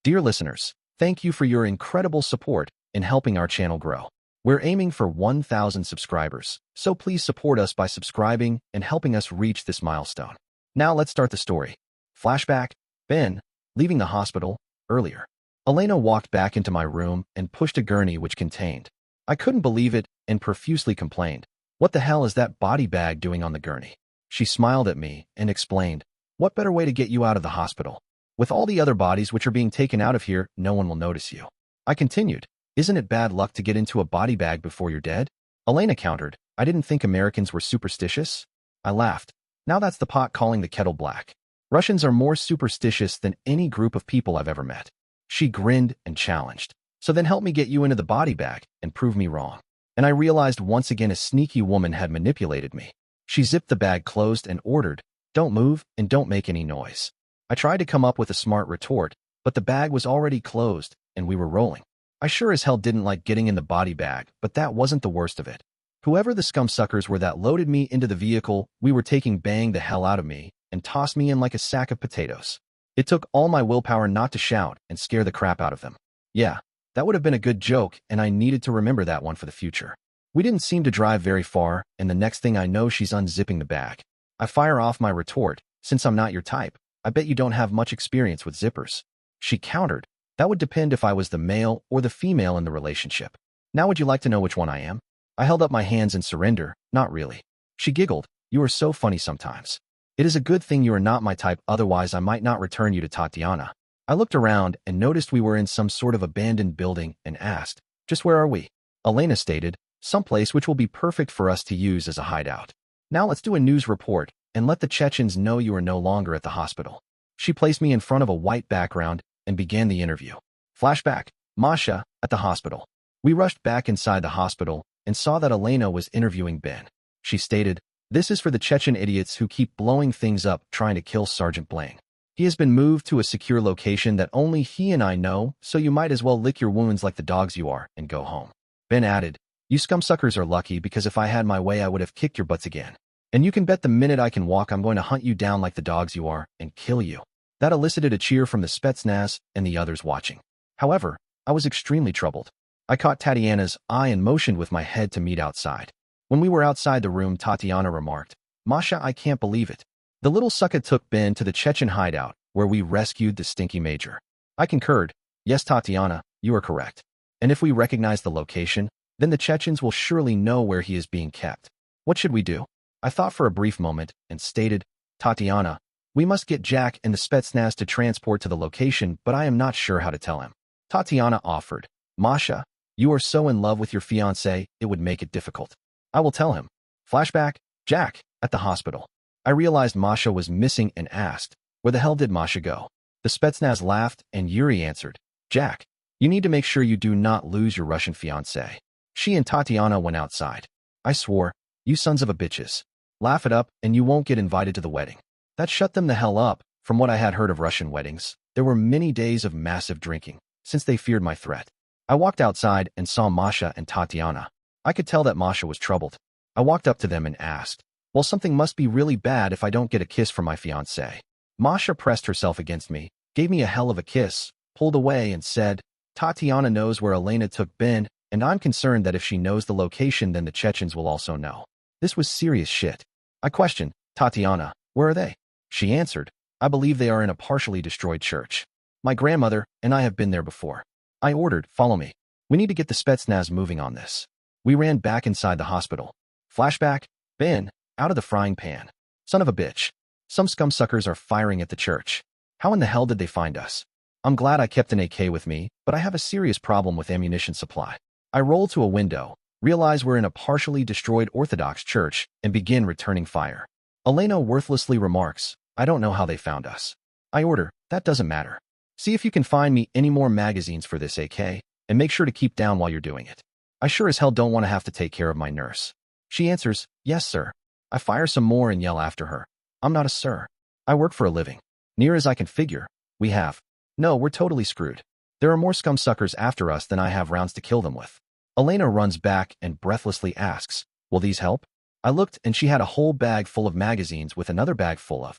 Dear listeners, thank you for your incredible support in helping our channel grow. We're aiming for 1,000 subscribers, so please support us by subscribing and helping us reach this milestone. Now let's start the story. Flashback, Ben, leaving the hospital, earlier. Elena walked back into my room and pushed a gurney which contained. I couldn't believe it and profusely complained. What the hell is that body bag doing on the gurney? She smiled at me and explained, what better way to get you out of the hospital? With all the other bodies which are being taken out of here, no one will notice you. I continued, isn't it bad luck to get into a body bag before you're dead? Elena countered, I didn't think Americans were superstitious. I laughed. Now that's the pot calling the kettle black. Russians are more superstitious than any group of people I've ever met. She grinned and challenged. So then help me get you into the body bag and prove me wrong. And I realized once again a sneaky woman had manipulated me. She zipped the bag closed and ordered, don't move and don't make any noise. I tried to come up with a smart retort, but the bag was already closed and we were rolling. I sure as hell didn't like getting in the body bag, but that wasn't the worst of it. Whoever the scumsuckers were that loaded me into the vehicle, we were taking bang the hell out of me and tossed me in like a sack of potatoes. It took all my willpower not to shout and scare the crap out of them. Yeah, that would have been a good joke, and I needed to remember that one for the future. We didn't seem to drive very far, and the next thing I know she's unzipping the bag. I fire off my retort, since I'm not your type, I bet you don't have much experience with zippers. She countered, that would depend if I was the male or the female in the relationship. Now would you like to know which one I am? I held up my hands in surrender, not really. She giggled, you are so funny sometimes. It is a good thing you are not my type, otherwise I might not return you to Tatiana. I looked around and noticed we were in some sort of abandoned building and asked, just where are we? Elena stated, someplace which will be perfect for us to use as a hideout. Now let's do a news report and let the Chechens know you are no longer at the hospital. She placed me in front of a white background and began the interview. Flashback, Masha, at the hospital. We rushed back inside the hospital and saw that Elena was interviewing Ben. She stated, this is for the Chechen idiots who keep blowing things up trying to kill Sergeant Blank. He has been moved to a secure location that only he and I know, so you might as well lick your wounds like the dogs you are and go home. Ben added, you scumsuckers are lucky because if I had my way I would have kicked your butts again. And you can bet the minute I can walk I'm going to hunt you down like the dogs you are and kill you. That elicited a cheer from the Spetsnaz and the others watching. However, I was extremely troubled. I caught Tatiana's eye and motioned with my head to meet outside. When we were outside the room, Tatiana remarked, Masha, I can't believe it. The little sucker took Ben to the Chechen hideout, where we rescued the stinky major. I concurred, yes Tatiana, you are correct. And if we recognize the location, then the Chechens will surely know where he is being kept. What should we do? I thought for a brief moment and stated, Tatiana, we must get Jack and the Spetsnaz to transport to the location, but I am not sure how to tell him. Tatiana offered, Masha, you are so in love with your fiancé, it would make it difficult. I will tell him. Flashback, Jack, at the hospital. I realized Masha was missing and asked, where the hell did Masha go? The Spetsnaz laughed and Yuri answered, Jack, you need to make sure you do not lose your Russian fiancé. She and Tatiana went outside. I swore, you sons of a bitches. Laugh it up and you won't get invited to the wedding. That shut them the hell up. From what I had heard of Russian weddings, there were many days of massive drinking, since they feared my threat. I walked outside and saw Masha and Tatiana. I could tell that Masha was troubled. I walked up to them and asked, well, something must be really bad if I don't get a kiss from my fiancé. Masha pressed herself against me, gave me a hell of a kiss, pulled away and said, Tatiana knows where Elena took Ben, and I'm concerned that if she knows the location then the Chechens will also know. This was serious shit. I questioned, Tatiana, where are they? She answered, I believe they are in a partially destroyed church. My grandmother and I have been there before. I ordered, follow me. We need to get the Spetsnaz moving on this. We ran back inside the hospital. Flashback, Ben, out of the frying pan. Son of a bitch. Some scumsuckers are firing at the church. How in the hell did they find us? I'm glad I kept an AK with me, but I have a serious problem with ammunition supply. I roll to a window, realize we're in a partially destroyed Orthodox church, and begin returning fire. Elena worthlessly remarks, I don't know how they found us. I order, that doesn't matter. See if you can find me any more magazines for this AK, and make sure to keep down while you're doing it. I sure as hell don't want to have to take care of my nurse. She answers, yes, sir. I fire some more and yell after her. I'm not a sir. I work for a living. Near as I can figure, we have. No, we're totally screwed. There are more scumsuckers after us than I have rounds to kill them with. Elena runs back and breathlessly asks, will these help? I looked and she had a whole bag full of magazines with another bag full of.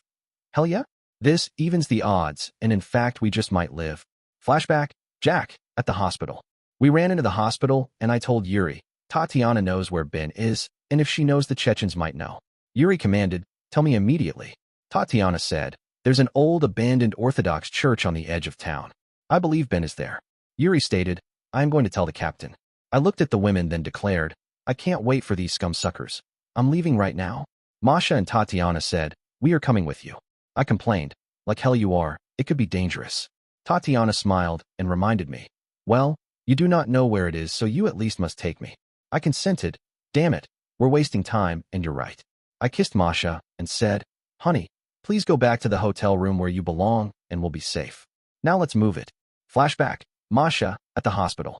Hell yeah? This evens the odds, and in fact we just might live. Flashback, Jack, at the hospital. We ran into the hospital, and I told Yuri, Tatiana knows where Ben is, and if she knows the Chechens might know. Yuri commanded, tell me immediately. Tatiana said, there's an old abandoned Orthodox church on the edge of town. I believe Ben is there. Yuri stated, I am going to tell the captain. I looked at the women, then declared, I can't wait for these scumsuckers. I'm leaving right now. Masha and Tatiana said, we are coming with you. I complained, like hell you are, it could be dangerous. Tatiana smiled and reminded me, well, you do not know where it is, so you at least must take me. I consented, damn it, we're wasting time, and you're right. I kissed Masha and said, honey, please go back to the hotel room where you belong and we'll be safe. Now let's move it. Flashback, Masha, at the hospital.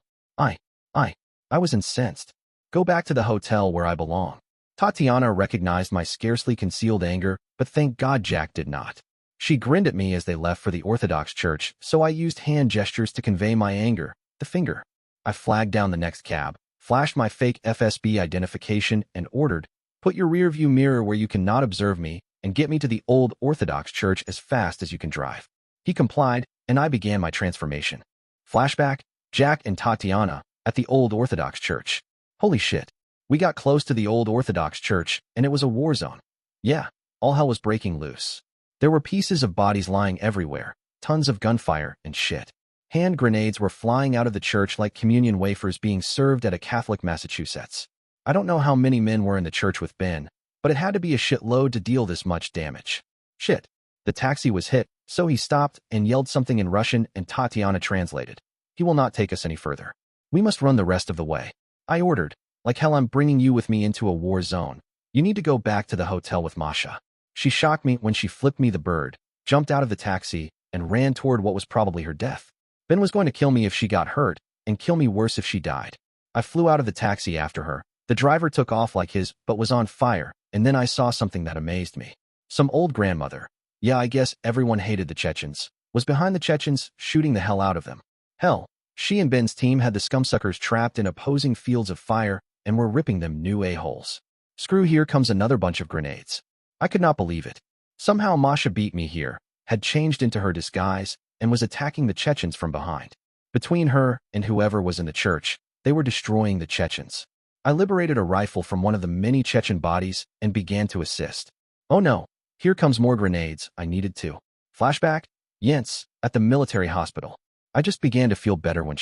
I was incensed. Go back to the hotel where I belong. Tatiana recognized my scarcely concealed anger, but thank God Jack did not. She grinned at me as they left for the Orthodox church, so I used hand gestures to convey my anger, the finger. I flagged down the next cab, flashed my fake FSB identification, and ordered, put your rearview mirror where you cannot observe me, and get me to the old Orthodox church as fast as you can drive. He complied, and I began my transformation. Flashback, Jack and Tatiana, at the old Orthodox church. Holy shit. We got close to the old Orthodox church, and it was a war zone. Yeah, all hell was breaking loose. There were pieces of bodies lying everywhere, tons of gunfire and shit. Hand grenades were flying out of the church like communion wafers being served at a Catholic Massachusetts. I don't know how many men were in the church with Ben, but it had to be a shitload to deal this much damage. Shit. The taxi was hit, so he stopped and yelled something in Russian, and Tatiana translated. He will not take us any further. We must run the rest of the way. I ordered, like hell I'm bringing you with me into a war zone. You need to go back to the hotel with Masha. She shocked me when she flipped me the bird, jumped out of the taxi, and ran toward what was probably her death. Ben was going to kill me if she got hurt, and kill me worse if she died. I flew out of the taxi after her. The driver took off like his but was on fire, and then I saw something that amazed me. Some old grandmother, yeah, I guess everyone hated the Chechens, was behind the Chechens, shooting the hell out of them. Hell, she and Ben's team had the scumsuckers trapped in opposing fields of fire and were ripping them new a-holes. Screw, here comes another bunch of grenades. I could not believe it. Somehow Masha beat me here, had changed into her disguise, and was attacking the Chechens from behind. Between her and whoever was in the church, they were destroying the Chechens. I liberated a rifle from one of the many Chechen bodies and began to assist. Oh no, here comes more grenades, I needed to. Flashback, Jens, at the military hospital. I just began to feel better when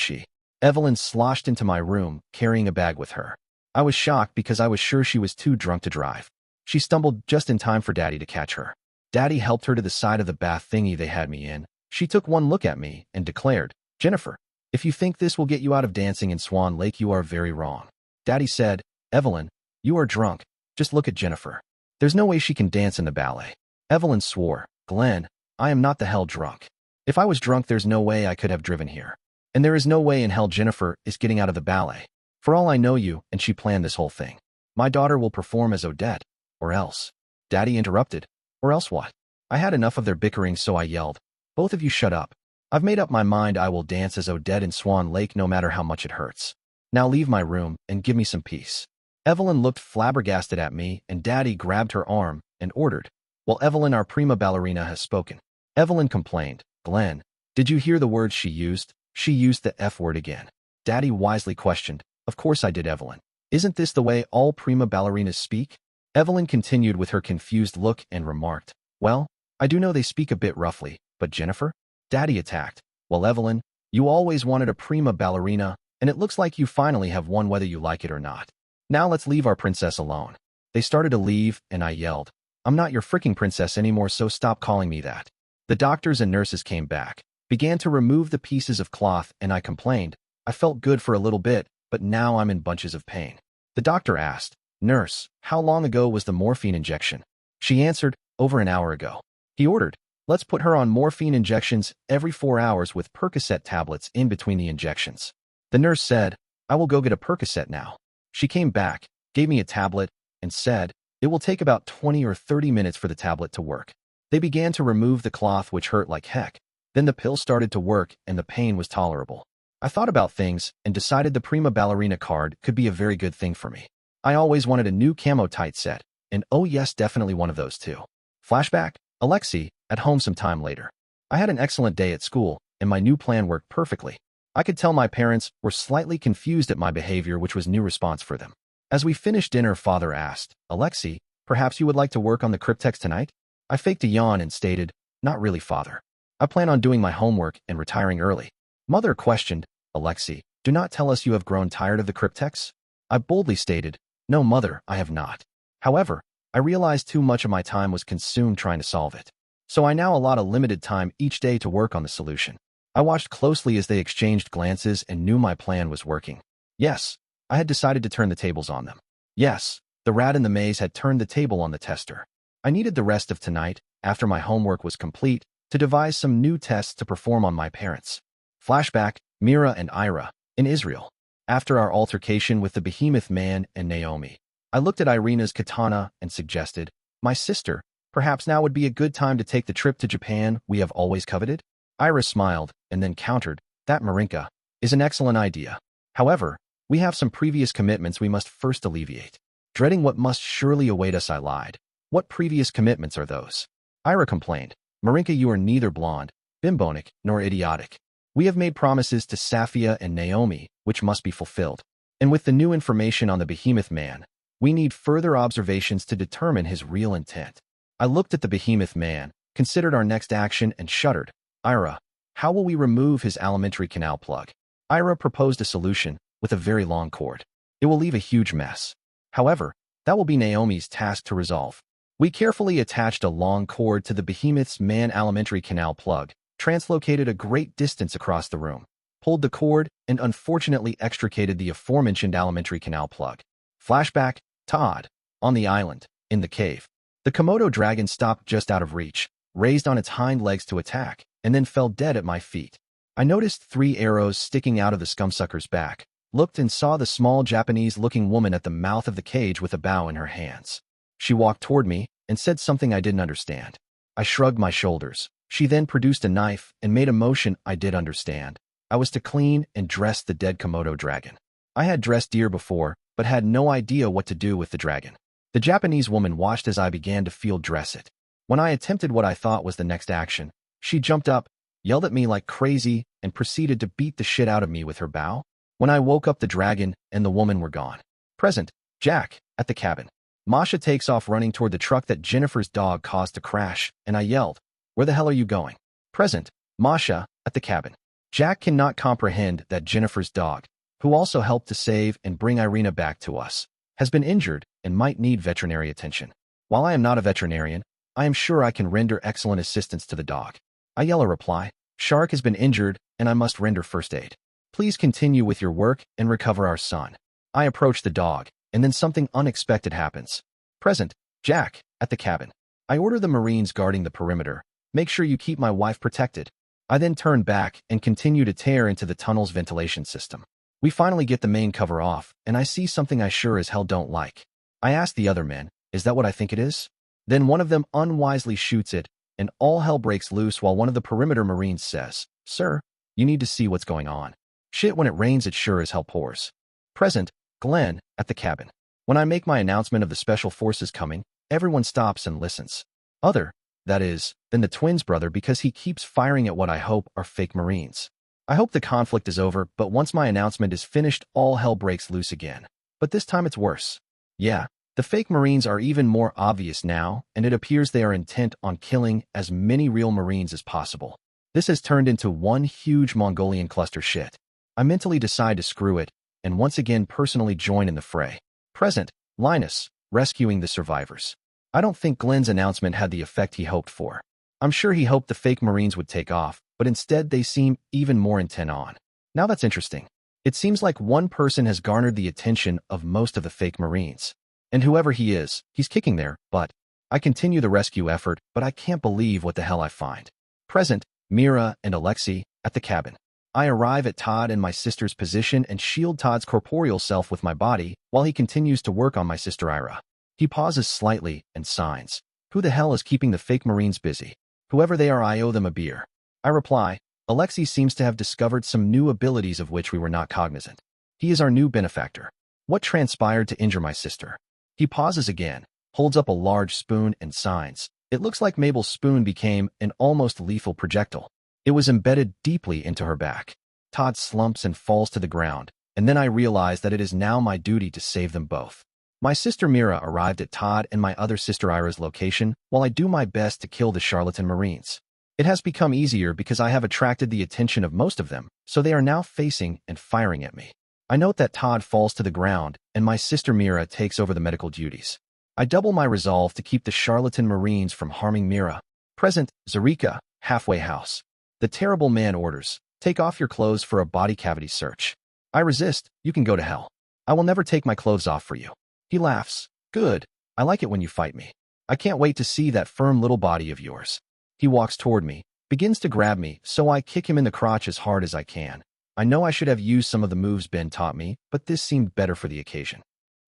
Evelyn sloshed into my room, carrying a bag with her. I was shocked because I was sure she was too drunk to drive. She stumbled just in time for Daddy to catch her. Daddy helped her to the side of the bath thingy they had me in. She took one look at me and declared, Jennifer, if you think this will get you out of dancing in Swan Lake, you are very wrong. Daddy said, Evelyn, you are drunk. Just look at Jennifer. There's no way she can dance in the ballet. Evelyn swore, Glenn, I am not the hell drunk. If I was drunk, there's no way I could have driven here. And there is no way in hell Jennifer is getting out of the ballet. For all I know you, and she planned this whole thing. My daughter will perform as Odette, or else. Daddy interrupted, or else what? I had enough of their bickering, so I yelled, both of you shut up. I've made up my mind I will dance as Odette in Swan Lake no matter how much it hurts. Now leave my room and give me some peace. Evelyn looked flabbergasted at me, and Daddy grabbed her arm and ordered, well, Evelyn, our prima ballerina has spoken. Evelyn complained, Glenn, did you hear the words she used? She used the F word again. Daddy wisely questioned, of course I did, Evelyn. Isn't this the way all prima ballerinas speak? Evelyn continued with her confused look and remarked, well, I do know they speak a bit roughly, but Jennifer? Daddy attacked, well, Evelyn, you always wanted a prima ballerina, and it looks like you finally have one whether you like it or not. Now let's leave our princess alone. They started to leave, and I yelled, I'm not your freaking princess anymore, so stop calling me that. The doctors and nurses came back, began to remove the pieces of cloth, and I complained. I felt good for a little bit, but now I'm in bunches of pain. The doctor asked, Nurse, how long ago was the morphine injection? She answered, over an hour ago. He ordered, let's put her on morphine injections every 4 hours with Percocet tablets in between the injections. The nurse said, I will go get a Percocet now. She came back, gave me a tablet, and said, it will take about 20 or 30 minutes for the tablet to work. They began to remove the cloth, which hurt like heck. Then the pill started to work and the pain was tolerable. I thought about things and decided the prima ballerina card could be a very good thing for me. I always wanted a new camo tight set, and oh yes, definitely one of those too. Flashback, Alexei, at home some time later. I had an excellent day at school, and my new plan worked perfectly. I could tell my parents were slightly confused at my behavior, which was new response for them. As we finished dinner, Father asked, "Alexei, perhaps you would like to work on the cryptex tonight?" I faked a yawn and stated, "Not really, Father. I plan on doing my homework and retiring early." Mother questioned, "Alexei, do not tell us you have grown tired of the cryptex?" I boldly stated, "No, Mother, I have not. However, I realized too much of my time was consumed trying to solve it. So I now allot a limited time each day to work on the solution." I watched closely as they exchanged glances and knew my plan was working. Yes, I had decided to turn the tables on them. Yes, the rat in the maze had turned the table on the tester. I needed the rest of tonight, after my homework was complete, to devise some new tests to perform on my parents. Flashback, Mira and Ira, in Israel. After our altercation with the behemoth man and Naomi, I looked at Irina's katana and suggested, "My sister, perhaps now would be a good time to take the trip to Japan we have always coveted?" Ira smiled and then countered, "That, Marinka, is an excellent idea. However, we have some previous commitments we must first alleviate." Dreading what must surely await us, I lied. "What previous commitments are those?" Ira complained, "Marinka, you are neither blonde, bimbonic, nor idiotic. We have made promises to Safia and Naomi, which must be fulfilled. And with the new information on the behemoth man, we need further observations to determine his real intent." I looked at the behemoth man, considered our next action, and shuddered. "Ira, how will we remove his alimentary canal plug?" Ira proposed a solution with a very long cord. "It will leave a huge mess. However, that will be Naomi's task to resolve." We carefully attached a long cord to the behemoth's man alimentary canal plug, translocated a great distance across the room, pulled the cord, and unfortunately extricated the aforementioned alimentary canal plug. Flashback, Todd, on the island, in the cave. The Komodo dragon stopped just out of reach, raised on its hind legs to attack, and then fell dead at my feet. I noticed 3 arrows sticking out of the scumsucker's back, looked and saw the small Japanese-looking woman at the mouth of the cage with a bow in her hands. She walked toward me and said something I didn't understand. I shrugged my shoulders. She then produced a knife and made a motion I did understand. I was to clean and dress the dead Komodo dragon. I had dressed deer before, but had no idea what to do with the dragon. The Japanese woman watched as I began to field dress it. When I attempted what I thought was the next action, she jumped up, yelled at me like crazy, and proceeded to beat the shit out of me with her bow. When I woke up, the dragon and the woman were gone. Present, Jack, at the cabin. Masha takes off running toward the truck that Jennifer's dog caused to crash, and I yelled, "Where the hell are you going?" Present, Masha, at the cabin. Jack cannot comprehend that Jennifer's dog, who also helped to save and bring Irina back to us, has been injured and might need veterinary attention. While I am not a veterinarian, I am sure I can render excellent assistance to the dog. I yell a reply, "Shark has been injured, and I must render first aid. Please continue with your work and recover our son." I approach the dog, and then something unexpected happens. Present, Jack, at the cabin. I order the Marines guarding the perimeter, "Make sure you keep my wife protected." I then turn back and continue to tear into the tunnel's ventilation system. We finally get the main cover off, and I see something I sure as hell don't like. I ask the other men, "Is that what I think it is?" Then one of them unwisely shoots it, and all hell breaks loose while one of the perimeter Marines says, "Sir, you need to see what's going on. Shit, when it rains it sure as hell pours." Present, Glenn, at the cabin. When I make my announcement of the special forces coming, everyone stops and listens. Other, that is, than the twins' brother, because he keeps firing at what I hope are fake Marines. I hope the conflict is over, but once my announcement is finished, all hell breaks loose again. But this time it's worse. Yeah, the fake Marines are even more obvious now, and it appears they are intent on killing as many real Marines as possible. This has turned into one huge Mongolian cluster shit. I mentally decide to screw it, and once again personally join in the fray. Present, Linus, rescuing the survivors. I don't think Glenn's announcement had the effect he hoped for. I'm sure he hoped the fake Marines would take off, but instead they seem even more intent on. Now that's interesting. It seems like one person has garnered the attention of most of the fake Marines. And whoever he is, he's kicking their butt. I continue the rescue effort, but I can't believe what the hell I find. Present, Mira and Alexei, at the cabin. I arrive at Todd and my sister's position and shield Todd's corporeal self with my body while he continues to work on my sister Ira. He pauses slightly and signs. Who the hell is keeping the fake Marines busy? Whoever they are, I owe them a beer. I reply, Alexei seems to have discovered some new abilities of which we were not cognizant. He is our new benefactor. What transpired to injure my sister? He pauses again, holds up a large spoon and signs. It looks like Mabel's spoon became an almost lethal projectile. It was embedded deeply into her back. Todd slumps and falls to the ground, and then I realize that it is now my duty to save them both. My sister Mira arrived at Todd and my other sister Ira's location while I do my best to kill the charlatan Marines. It has become easier because I have attracted the attention of most of them, so they are now facing and firing at me. I note that Todd falls to the ground, and my sister Mira takes over the medical duties. I double my resolve to keep the charlatan Marines from harming Mira. Present, Zarika, halfway house. The terrible man orders, "Take off your clothes for a body cavity search." I resist. "You can go to hell. I will never take my clothes off for you." He laughs. "Good. I like it when you fight me. I can't wait to see that firm little body of yours." He walks toward me, begins to grab me, so I kick him in the crotch as hard as I can. I know I should have used some of the moves Ben taught me, but this seemed better for the occasion.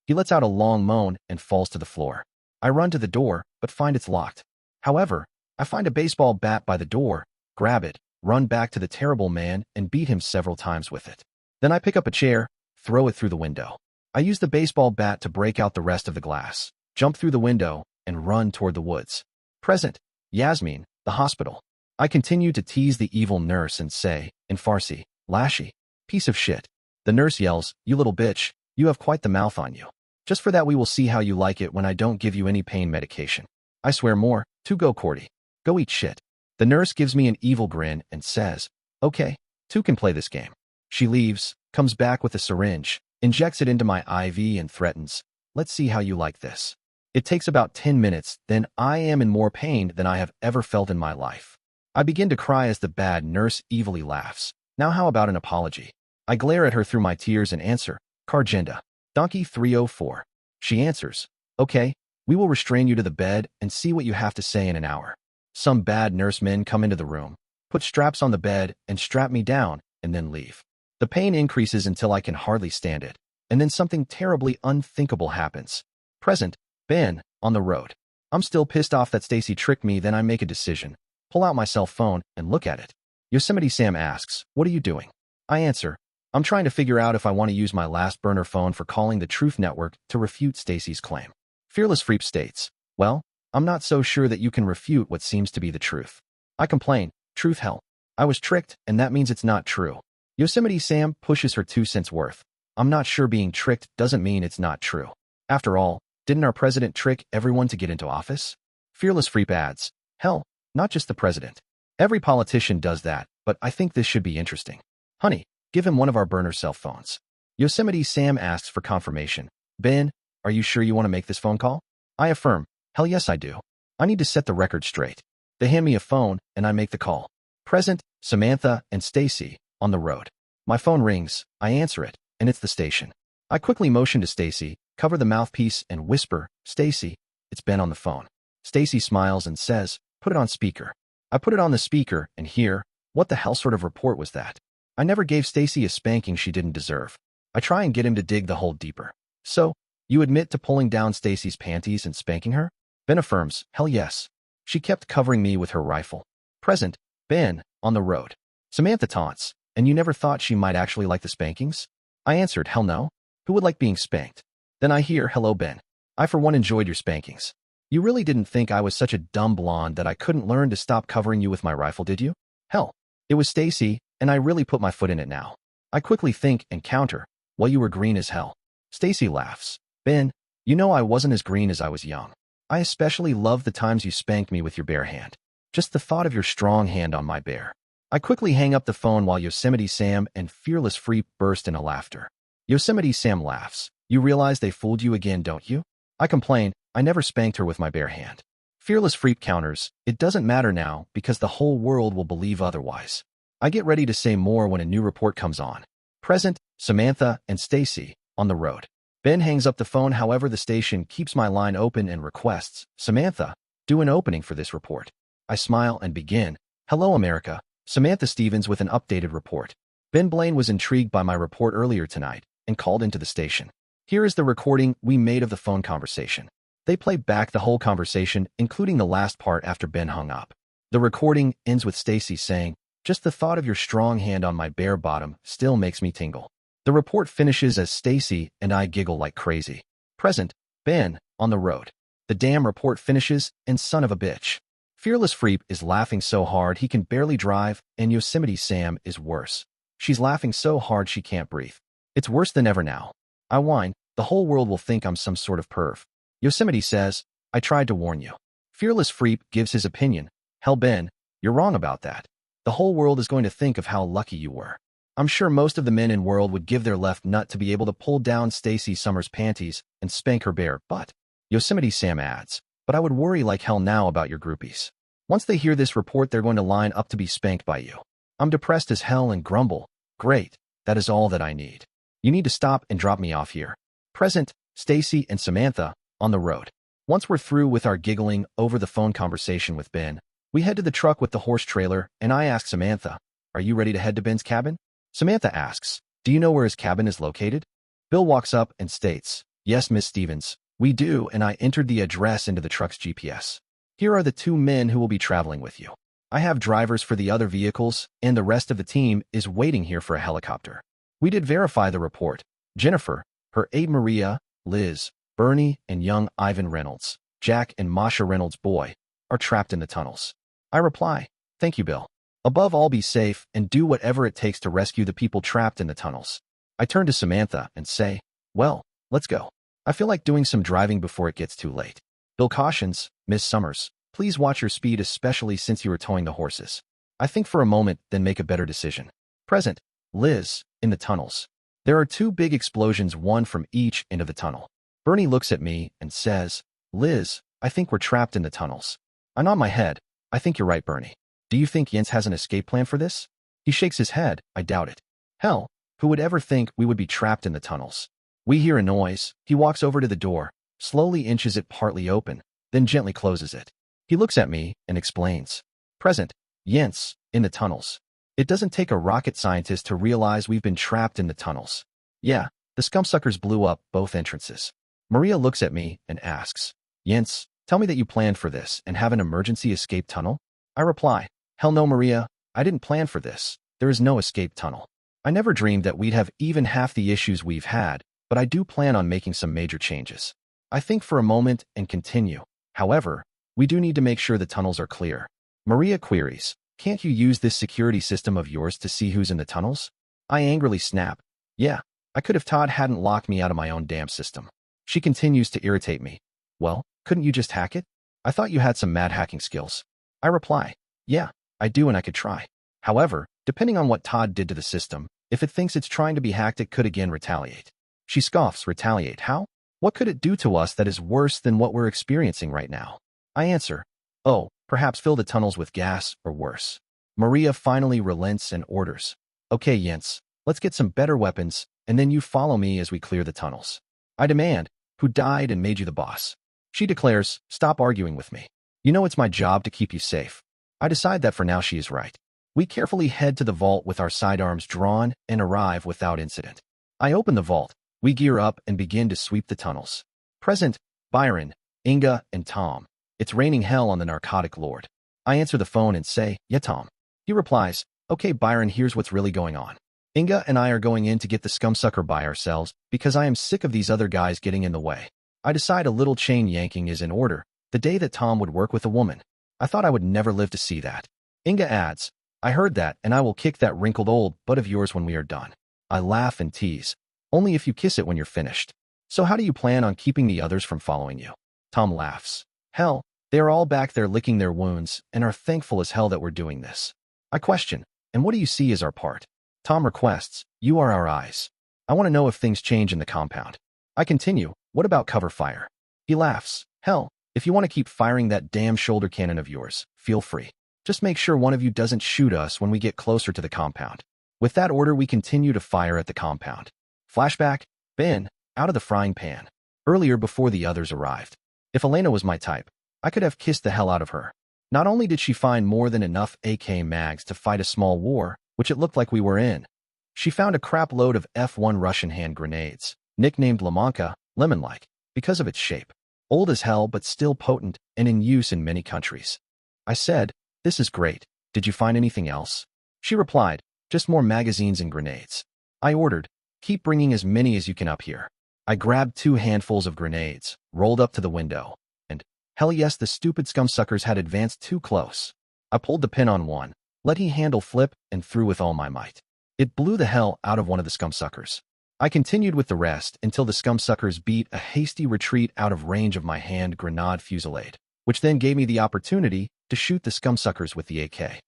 He lets out a long moan and falls to the floor. I run to the door, but find it's locked. However, I find a baseball bat by the door, grab it, run back to the terrible man, and beat him several times with it. Then I pick up a chair, throw it through the window. I use the baseball bat to break out the rest of the glass, jump through the window, and run toward the woods. Present, Yasmin, the hospital. I continue to tease the evil nurse and say, in Farsi, "Lashi, piece of shit." The nurse yells, "You little bitch, you have quite the mouth on you. Just for that we will see how you like it when I don't give you any pain medication." I swear more, "To go Cordy. Go eat shit." The nurse gives me an evil grin and says, "Okay, two can play this game." She leaves, comes back with a syringe, injects it into my IV and threatens, "Let's see how you like this." It takes about 10 minutes, then I am in more pain than I have ever felt in my life. I begin to cry as the bad nurse evilly laughs. "Now how about an apology?" I glare at her through my tears and answer, "Karjenda, Donkey 304. She answers, "Okay, we will restrain you to the bed and see what you have to say in an hour." Some bad nursemen come into the room, put straps on the bed and strap me down, and then leave. The pain increases until I can hardly stand it, and then something terribly unthinkable happens. Present, Ben, on the road. I'm still pissed off that Stacy tricked me, then I make a decision, pull out my cell phone, and look at it. Yosemite Sam asks, "What are you doing?" I answer, "I'm trying to figure out if I want to use my last burner phone for calling the Truth Network to refute Stacy's claim." Fearless Freep states, "Well, I'm not so sure that you can refute what seems to be the truth." I complain, "Truth hell. I was tricked, and that means it's not true." Yosemite Sam pushes her 2 cents worth. "I'm not sure being tricked doesn't mean it's not true. After all, didn't our president trick everyone to get into office?" Fearless Freep adds, "Hell, not just the president. Every politician does that, but I think this should be interesting. Honey, give him one of our burner cell phones." Yosemite Sam asks for confirmation. "Ben, are you sure you want to make this phone call?" I affirm, "Hell yes I do. I need to set the record straight." They hand me a phone, and I make the call. Present, Samantha and Stacy, on the road. My phone rings, I answer it, and it's the station. I quickly motion to Stacy, cover the mouthpiece, and whisper, "Stacy, it's Ben on the phone." Stacy smiles and says, "Put it on speaker." I put it on the speaker and hear, "What the hell sort of report was that?" I never gave Stacy a spanking she didn't deserve. I try and get him to dig the hole deeper. "So, you admit to pulling down Stacy's panties and spanking her?" Ben affirms, "Hell yes. She kept covering me with her rifle." Present, Ben, on the road. Samantha taunts, "And you never thought she might actually like the spankings?" I answered, "Hell no. Who would like being spanked?" Then I hear, "Hello, Ben. I for one enjoyed your spankings. You really didn't think I was such a dumb blonde that I couldn't learn to stop covering you with my rifle, did you?" Hell, it was Stacy, and I really put my foot in it now. I quickly think and counter, "Well, you were green as hell." Stacy laughs. "Ben, you know I wasn't as green as I was young. I especially love the times you spanked me with your bare hand. Just the thought of your strong hand on my bare." I quickly hang up the phone while Yosemite Sam and Fearless Freep burst into laughter. Yosemite Sam laughs. "You realize they fooled you again, don't you?" I complain, "I never spanked her with my bare hand." Fearless Freep counters, "It doesn't matter now because the whole world will believe otherwise." I get ready to say more when a new report comes on. Present, Samantha and Stacy, on the road. Ben hangs up the phone, however the station keeps my line open and requests, "Samantha, do an opening for this report." I smile and begin, "Hello America, Samantha Stevens with an updated report. Ben Blaine was intrigued by my report earlier tonight and called into the station. Here is the recording we made of the phone conversation." They play back the whole conversation, including the last part after Ben hung up. The recording ends with Stacy saying, "Just the thought of your strong hand on my bare bottom still makes me tingle." The report finishes as Stacy and I giggle like crazy. Present, Ben, on the road. The damn report finishes, and son of a bitch. Fearless Freep is laughing so hard he can barely drive, and Yosemite Sam is worse. She's laughing so hard she can't breathe. It's worse than ever now. I whine, the whole world will think I'm some sort of perv. Yosemite says, I tried to warn you. Fearless Freep gives his opinion. Hell, Ben, you're wrong about that. The whole world is going to think of how lucky you were. I'm sure most of the men in world would give their left nut to be able to pull down Stacy Summers' panties and spank her bare butt. Yosemite Sam adds, but I would worry like hell now about your groupies. Once they hear this report, they're going to line up to be spanked by you. I'm depressed as hell and grumble. Great, that is all that I need. You need to stop and drop me off here. Present, Stacy and Samantha, on the road. Once we're through with our giggling over the phone conversation with Ben, we head to the truck with the horse trailer, and I ask Samantha, are you ready to head to Ben's cabin? Samantha asks, do you know where his cabin is located? Bill walks up and states, yes, Miss Stevens, we do, and I entered the address into the truck's GPS. Here are the 2 men who will be traveling with you. I have drivers for the other vehicles, and the rest of the team is waiting here for a helicopter. We did verify the report. Jennifer, her aide Maria, Liz, Bernie, and young Ivan Reynolds, Jack and Masha Reynolds' boy, are trapped in the tunnels. I reply, thank you, Bill. Above all, be safe and do whatever it takes to rescue the people trapped in the tunnels. I turn to Samantha and say, well, let's go. I feel like doing some driving before it gets too late. Bill cautions, Miss Summers, please watch your speed, especially since you are towing the horses. I think for a moment, then make a better decision. Present, Liz, in the tunnels. There are 2 big explosions, one from each end of the tunnel. Bernie looks at me and says, Liz, I think we're trapped in the tunnels. I nod my head. I think you're right, Bernie. Do you think Jens has an escape plan for this? He shakes his head. I doubt it. Hell, who would ever think we would be trapped in the tunnels? We hear a noise. He walks over to the door, slowly inches it partly open, then gently closes it. He looks at me and explains. Present, Jens, in the tunnels. It doesn't take a rocket scientist to realize we've been trapped in the tunnels. Yeah, the scumbsuckers blew up both entrances. Maria looks at me and asks, Jens, tell me that you planned for this and have an emergency escape tunnel? I reply, hell no, Maria, I didn't plan for this. There is no escape tunnel. I never dreamed that we'd have even half the issues we've had, but I do plan on making some major changes. I think for a moment and continue. However, we do need to make sure the tunnels are clear. Maria queries, can't you use this security system of yours to see who's in the tunnels? I angrily snap, yeah, I could if Todd hadn't locked me out of my own damn system. She continues to irritate me. Well, couldn't you just hack it? I thought you had some mad hacking skills. I reply, yeah, I do and I could try. However, depending on what Todd did to the system, if it thinks it's trying to be hacked, it could again retaliate. She scoffs, retaliate, how? What could it do to us that is worse than what we're experiencing right now? I answer, oh, perhaps fill the tunnels with gas or worse. Maria finally relents and orders, okay, Jens, let's get some better weapons, and then you follow me as we clear the tunnels. I demand, who died and made you the boss? She declares, stop arguing with me. You know it's my job to keep you safe. I decide that for now she is right. We carefully head to the vault with our sidearms drawn and arrive without incident. I open the vault. We gear up and begin to sweep the tunnels. Present, Byron, Inga, and Tom. It's raining hell on the narcotic lord. I answer the phone and say, yeah, Tom. He replies, okay, Byron, here's what's really going on. Inga and I are going in to get the scumsucker by ourselves because I am sick of these other guys getting in the way. I decide a little chain yanking is in order, the day that Tom would work with a woman. I thought I would never live to see that. Inga adds, I heard that and I will kick that wrinkled old butt of yours when we are done. I laugh and tease, only if you kiss it when you're finished. So how do you plan on keeping the others from following you? Tom laughs. Hell, they are all back there licking their wounds and are thankful as hell that we're doing this. I question, and what do you see as our part? Tom requests, you are our eyes. I want to know if things change in the compound. I continue, what about cover fire? He laughs, hell, if you want to keep firing that damn shoulder cannon of yours, feel free. Just make sure one of you doesn't shoot us when we get closer to the compound. With that order, we continue to fire at the compound. Flashback, Ben, out of the frying pan. Earlier before the others arrived. If Elena was my type, I could have kissed the hell out of her. Not only did she find more than enough AK mags to fight a small war, which it looked like we were in, she found a crap load of F1 Russian hand grenades, nicknamed Lamanka, lemon-like, because of its shape. Old as hell but still potent and in use in many countries. I said, this is great. Did you find anything else? She replied, just more magazines and grenades. I ordered, keep bringing as many as you can up here. I grabbed 2 handfuls of grenades, rolled up to the window, and, Hell yes, the stupid scumsuckers had advanced too close. I pulled the pin on one, let he handle flip, and threw with all my might. It blew the hell out of one of the scumsuckers. I continued with the rest until the scumsuckers beat a hasty retreat out of range of my hand grenade fusillade, which then gave me the opportunity to shoot the scumsuckers with the AK.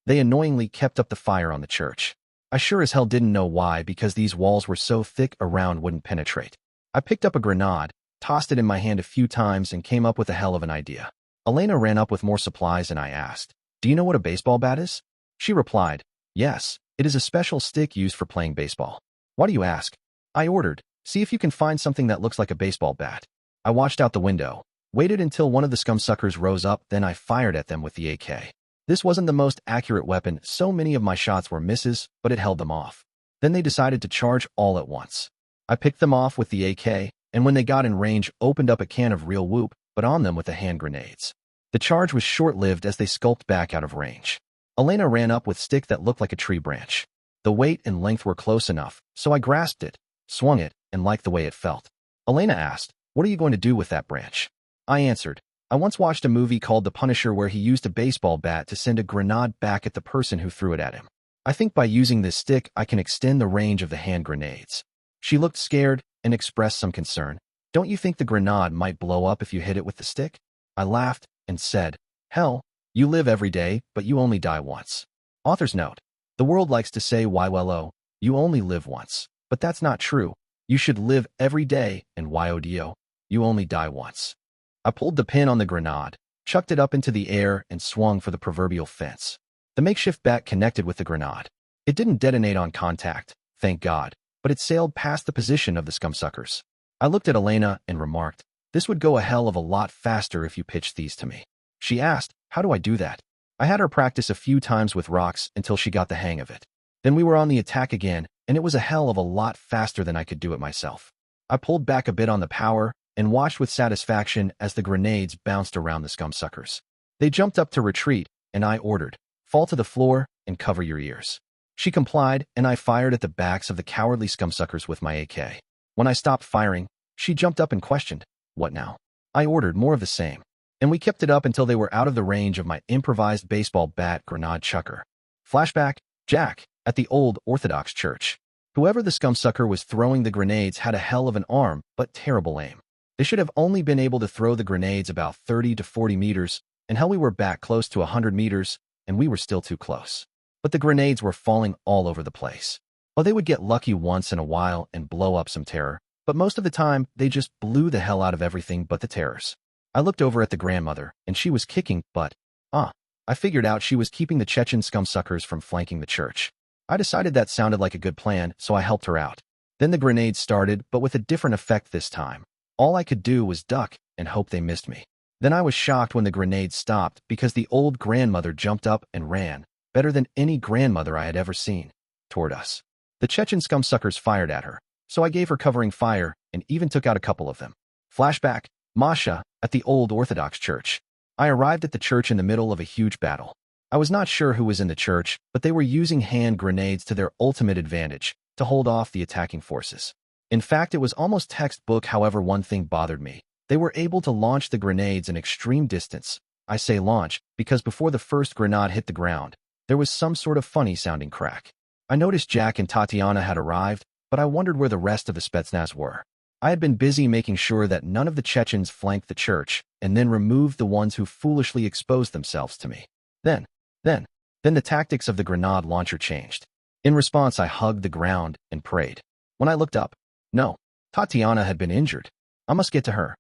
They annoyingly kept up the fire on the church. I sure as hell didn't know why, because these walls were so thick a round wouldn't penetrate. I picked up a grenade, tossed it in my hand a few times, and came up with a hell of an idea. Elena ran up with more supplies and I asked, "Do you know what a baseball bat is?" She replied, "Yes, it is a special stick used for playing baseball." "Why do you ask?" I ordered, "See if you can find something that looks like a baseball bat." I watched out the window, waited until one of the scumsuckers rose up, then I fired at them with the AK. This wasn't the most accurate weapon, so many of my shots were misses, but it held them off. Then they decided to charge all at once. I picked them off with the AK, and when they got in range, opened up a can of real whoop, but on them with the hand grenades. The charge was short-lived as they skulked back out of range. Elena ran up with stick that looked like a tree branch. The weight and length were close enough, so I grasped it, swung it, and liked the way it felt. Elena asked, "What are you going to do with that branch?" I answered, "I once watched a movie called The Punisher where he used a baseball bat to send a grenade back at the person who threw it at him. I think by using this stick I can extend the range of the hand grenades." She looked scared and expressed some concern. "Don't you think the grenade might blow up if you hit it with the stick?" I laughed and said, "Hell, you live every day, but you only die once." Author's note: the world likes to say, "Why, well, oh, you only live once." But that's not true. You should live every day, and yodo, you only die once. I pulled the pin on the grenade, chucked it up into the air, and swung for the proverbial fence. The makeshift bat connected with the grenade. It didn't detonate on contact, thank God, but it sailed past the position of the scumsuckers. I looked at Elena and remarked, "This would go a hell of a lot faster if you pitched these to me." She asked, "How do I do that?" I had her practice a few times with rocks until she got the hang of it. Then we were on the attack again, and it was a hell of a lot faster than I could do it myself. I pulled back a bit on the power and watched with satisfaction as the grenades bounced around the scumsuckers. They jumped up to retreat, and I ordered, "Fall to the floor and cover your ears." She complied, and I fired at the backs of the cowardly scumsuckers with my AK. When I stopped firing, she jumped up and questioned, "What now?" I ordered more of the same, and we kept it up until they were out of the range of my improvised baseball bat grenade chucker. Flashback: Jack, at the old Orthodox church. Whoever the scumsucker was throwing the grenades had a hell of an arm, but terrible aim. They should have only been able to throw the grenades about 30 to 40 meters, and hell, we were back close to 100 meters, and we were still too close. But the grenades were falling all over the place. Well, they would get lucky once in a while and blow up some terror, but most of the time, they just blew the hell out of everything but the terrors. I looked over at the grandmother, and she was kicking butt. I figured out she was keeping the Chechen scumsuckers from flanking the church. I decided that sounded like a good plan, so I helped her out. Then the grenades started, but with a different effect this time. All I could do was duck and hope they missed me. Then I was shocked when the grenades stopped because the old grandmother jumped up and ran, better than any grandmother I had ever seen, toward us. The Chechen scumsuckers fired at her, so I gave her covering fire and even took out a couple of them. Flashback: Masha, at the old Orthodox church. I arrived at the church in the middle of a huge battle. I was not sure who was in the church, but they were using hand grenades to their ultimate advantage to hold off the attacking forces. In fact, it was almost textbook. However, one thing bothered me. They were able to launch the grenades an extreme distance. I say launch because before the first grenade hit the ground, there was some sort of funny-sounding crack. I noticed Jack and Tatiana had arrived, but I wondered where the rest of the Spetsnaz were. I had been busy making sure that none of the Chechens flanked the church, and then removed the ones who foolishly exposed themselves to me. Then the tactics of the grenade launcher changed. In response, I hugged the ground and prayed. When I looked up, no, Tatiana had been injured. I must get to her.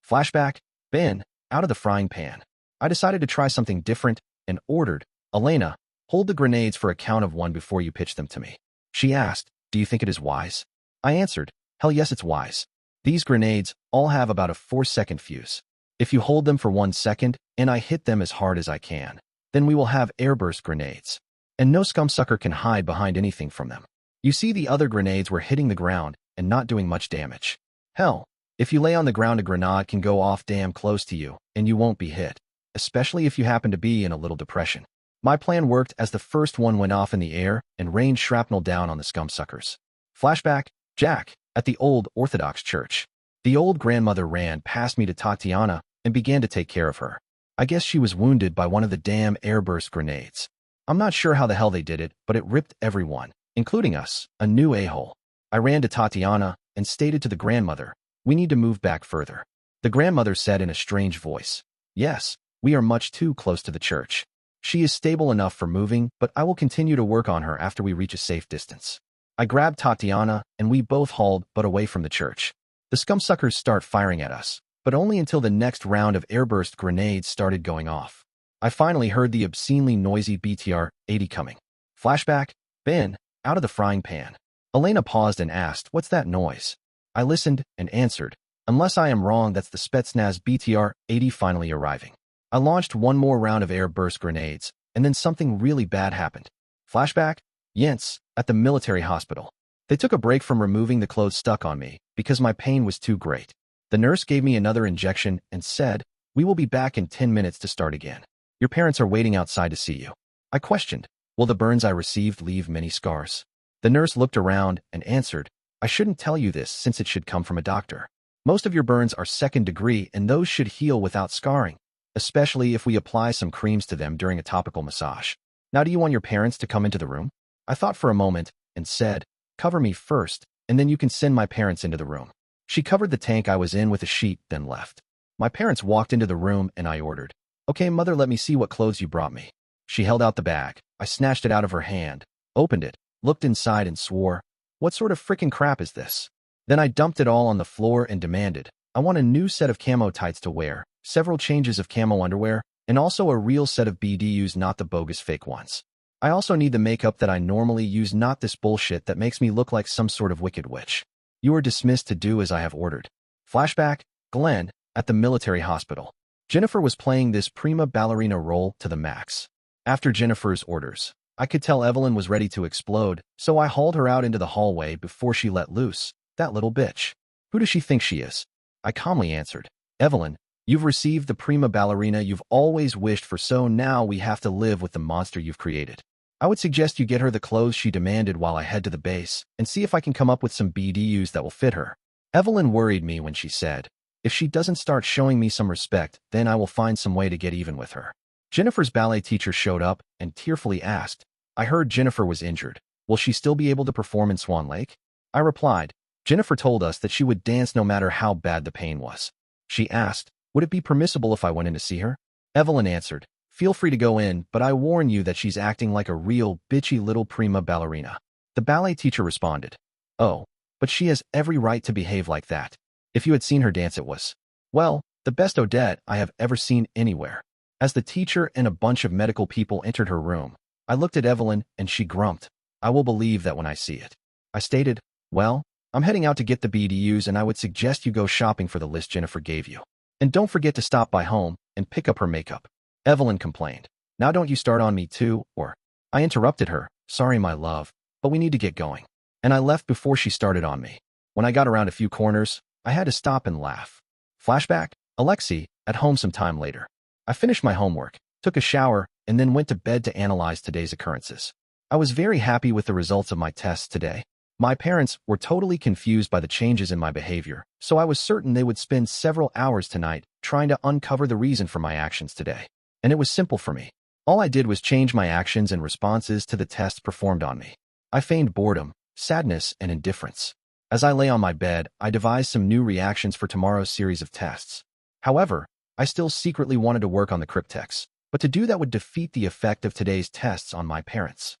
Flashback: Ben, out of the frying pan. I decided to try something different and ordered, "Elena, hold the grenades for a count of 1 before you pitch them to me." She asked, "Do you think it is wise?" I answered, "Hell yes, it's wise. These grenades all have about a 4-second fuse. If you hold them for 1 second and I hit them as hard as I can, then we will have airburst grenades. And no scumsucker can hide behind anything from them. You see, the other grenades were hitting the ground and not doing much damage. Hell, if you lay on the ground, a grenade can go off damn close to you and you won't be hit, especially if you happen to be in a little depression." My plan worked as the first one went off in the air and rained shrapnel down on the scumsuckers. Flashback: Jack, at the old Orthodox church. The old grandmother ran past me to Tatiana and began to take care of her. I guess she was wounded by one of the damn airburst grenades. I'm not sure how the hell they did it, but it ripped everyone, including us, a new a-hole. I ran to Tatiana and stated to the grandmother, "We need to move back further." The grandmother said in a strange voice, "Yes, we are much too close to the church. She is stable enough for moving, but I will continue to work on her after we reach a safe distance." I grabbed Tatiana, and we both hauled but away from the church. The scumsuckers start firing at us, but only until the next round of airburst grenades started going off. I finally heard the obscenely noisy BTR-80 coming. Flashback, Ben, out of the frying pan. Elena paused and asked, "What's that noise?" I listened and answered, "Unless I am wrong, that's the Spetsnaz BTR-80 finally arriving." I launched one more round of airburst grenades, and then something really bad happened. Flashback, Jens, at the military hospital. They took a break from removing the clothes stuck on me because my pain was too great. The nurse gave me another injection and said, "We will be back in 10 minutes to start again. Your parents are waiting outside to see you." I questioned, "Will the burns I received leave many scars?" The nurse looked around and answered, "I shouldn't tell you this since it should come from a doctor. Most of your burns are second degree and those should heal without scarring, especially if we apply some creams to them during a topical massage. Now do you want your parents to come into the room?" I thought for a moment and said, "Cover me first, and then you can send my parents into the room." She covered the tank I was in with a sheet, then left. My parents walked into the room and I ordered, "Okay, mother, let me see what clothes you brought me." She held out the bag. I snatched it out of her hand, opened it, looked inside and swore, "What sort of frickin' crap is this?" Then I dumped it all on the floor and demanded, "I want a new set of camo tights to wear, several changes of camo underwear, and also a real set of BDUs, not the bogus fake ones. I also need the makeup that I normally use, not this bullshit that makes me look like some sort of wicked witch. You are dismissed to do as I have ordered." Flashback, Glenn, at the military hospital. Jennifer was playing this prima ballerina role to the max. After Jennifer's orders, I could tell Evelyn was ready to explode, so I hauled her out into the hallway before she let loose. That little bitch. Who does she think she is? I calmly answered, "Evelyn, you've received the prima ballerina you've always wished for, so now we have to live with the monster you've created. I would suggest you get her the clothes she demanded while I head to the base and see if I can come up with some BDUs that will fit her." Evelyn worried me when she said, "If she doesn't start showing me some respect, then I will find some way to get even with her." Jennifer's ballet teacher showed up and tearfully asked, "I heard Jennifer was injured. Will she still be able to perform in Swan Lake?" I replied, "Jennifer told us that she would dance no matter how bad the pain was." She asked, "Would it be permissible if I went in to see her?" Evelyn answered, "Feel free to go in, but I warn you that she's acting like a real bitchy little prima ballerina." The ballet teacher responded, "Oh, but she has every right to behave like that. If you had seen her dance, it was, well, the best Odette I have ever seen anywhere." As the teacher and a bunch of medical people entered her room, I looked at Evelyn and she grumped, "I will believe that when I see it." I stated, "Well, I'm heading out to get the BDUs and I would suggest you go shopping for the list Jennifer gave you. And don't forget to stop by home and pick up her makeup." Evelyn complained, "Now don't you start on me too, or—" I interrupted her, "Sorry, my love, but we need to get going." And I left before she started on me. When I got around a few corners, I had to stop and laugh. Flashback, Alexei, at home some time later. I finished my homework, took a shower, and then went to bed to analyze today's occurrences. I was very happy with the results of my tests today. My parents were totally confused by the changes in my behavior, so I was certain they would spend several hours tonight trying to uncover the reason for my actions today. And it was simple for me. All I did was change my actions and responses to the tests performed on me. I feigned boredom, sadness, and indifference. As I lay on my bed, I devised some new reactions for tomorrow's series of tests. However, I still secretly wanted to work on the cryptex, but to do that would defeat the effect of today's tests on my parents.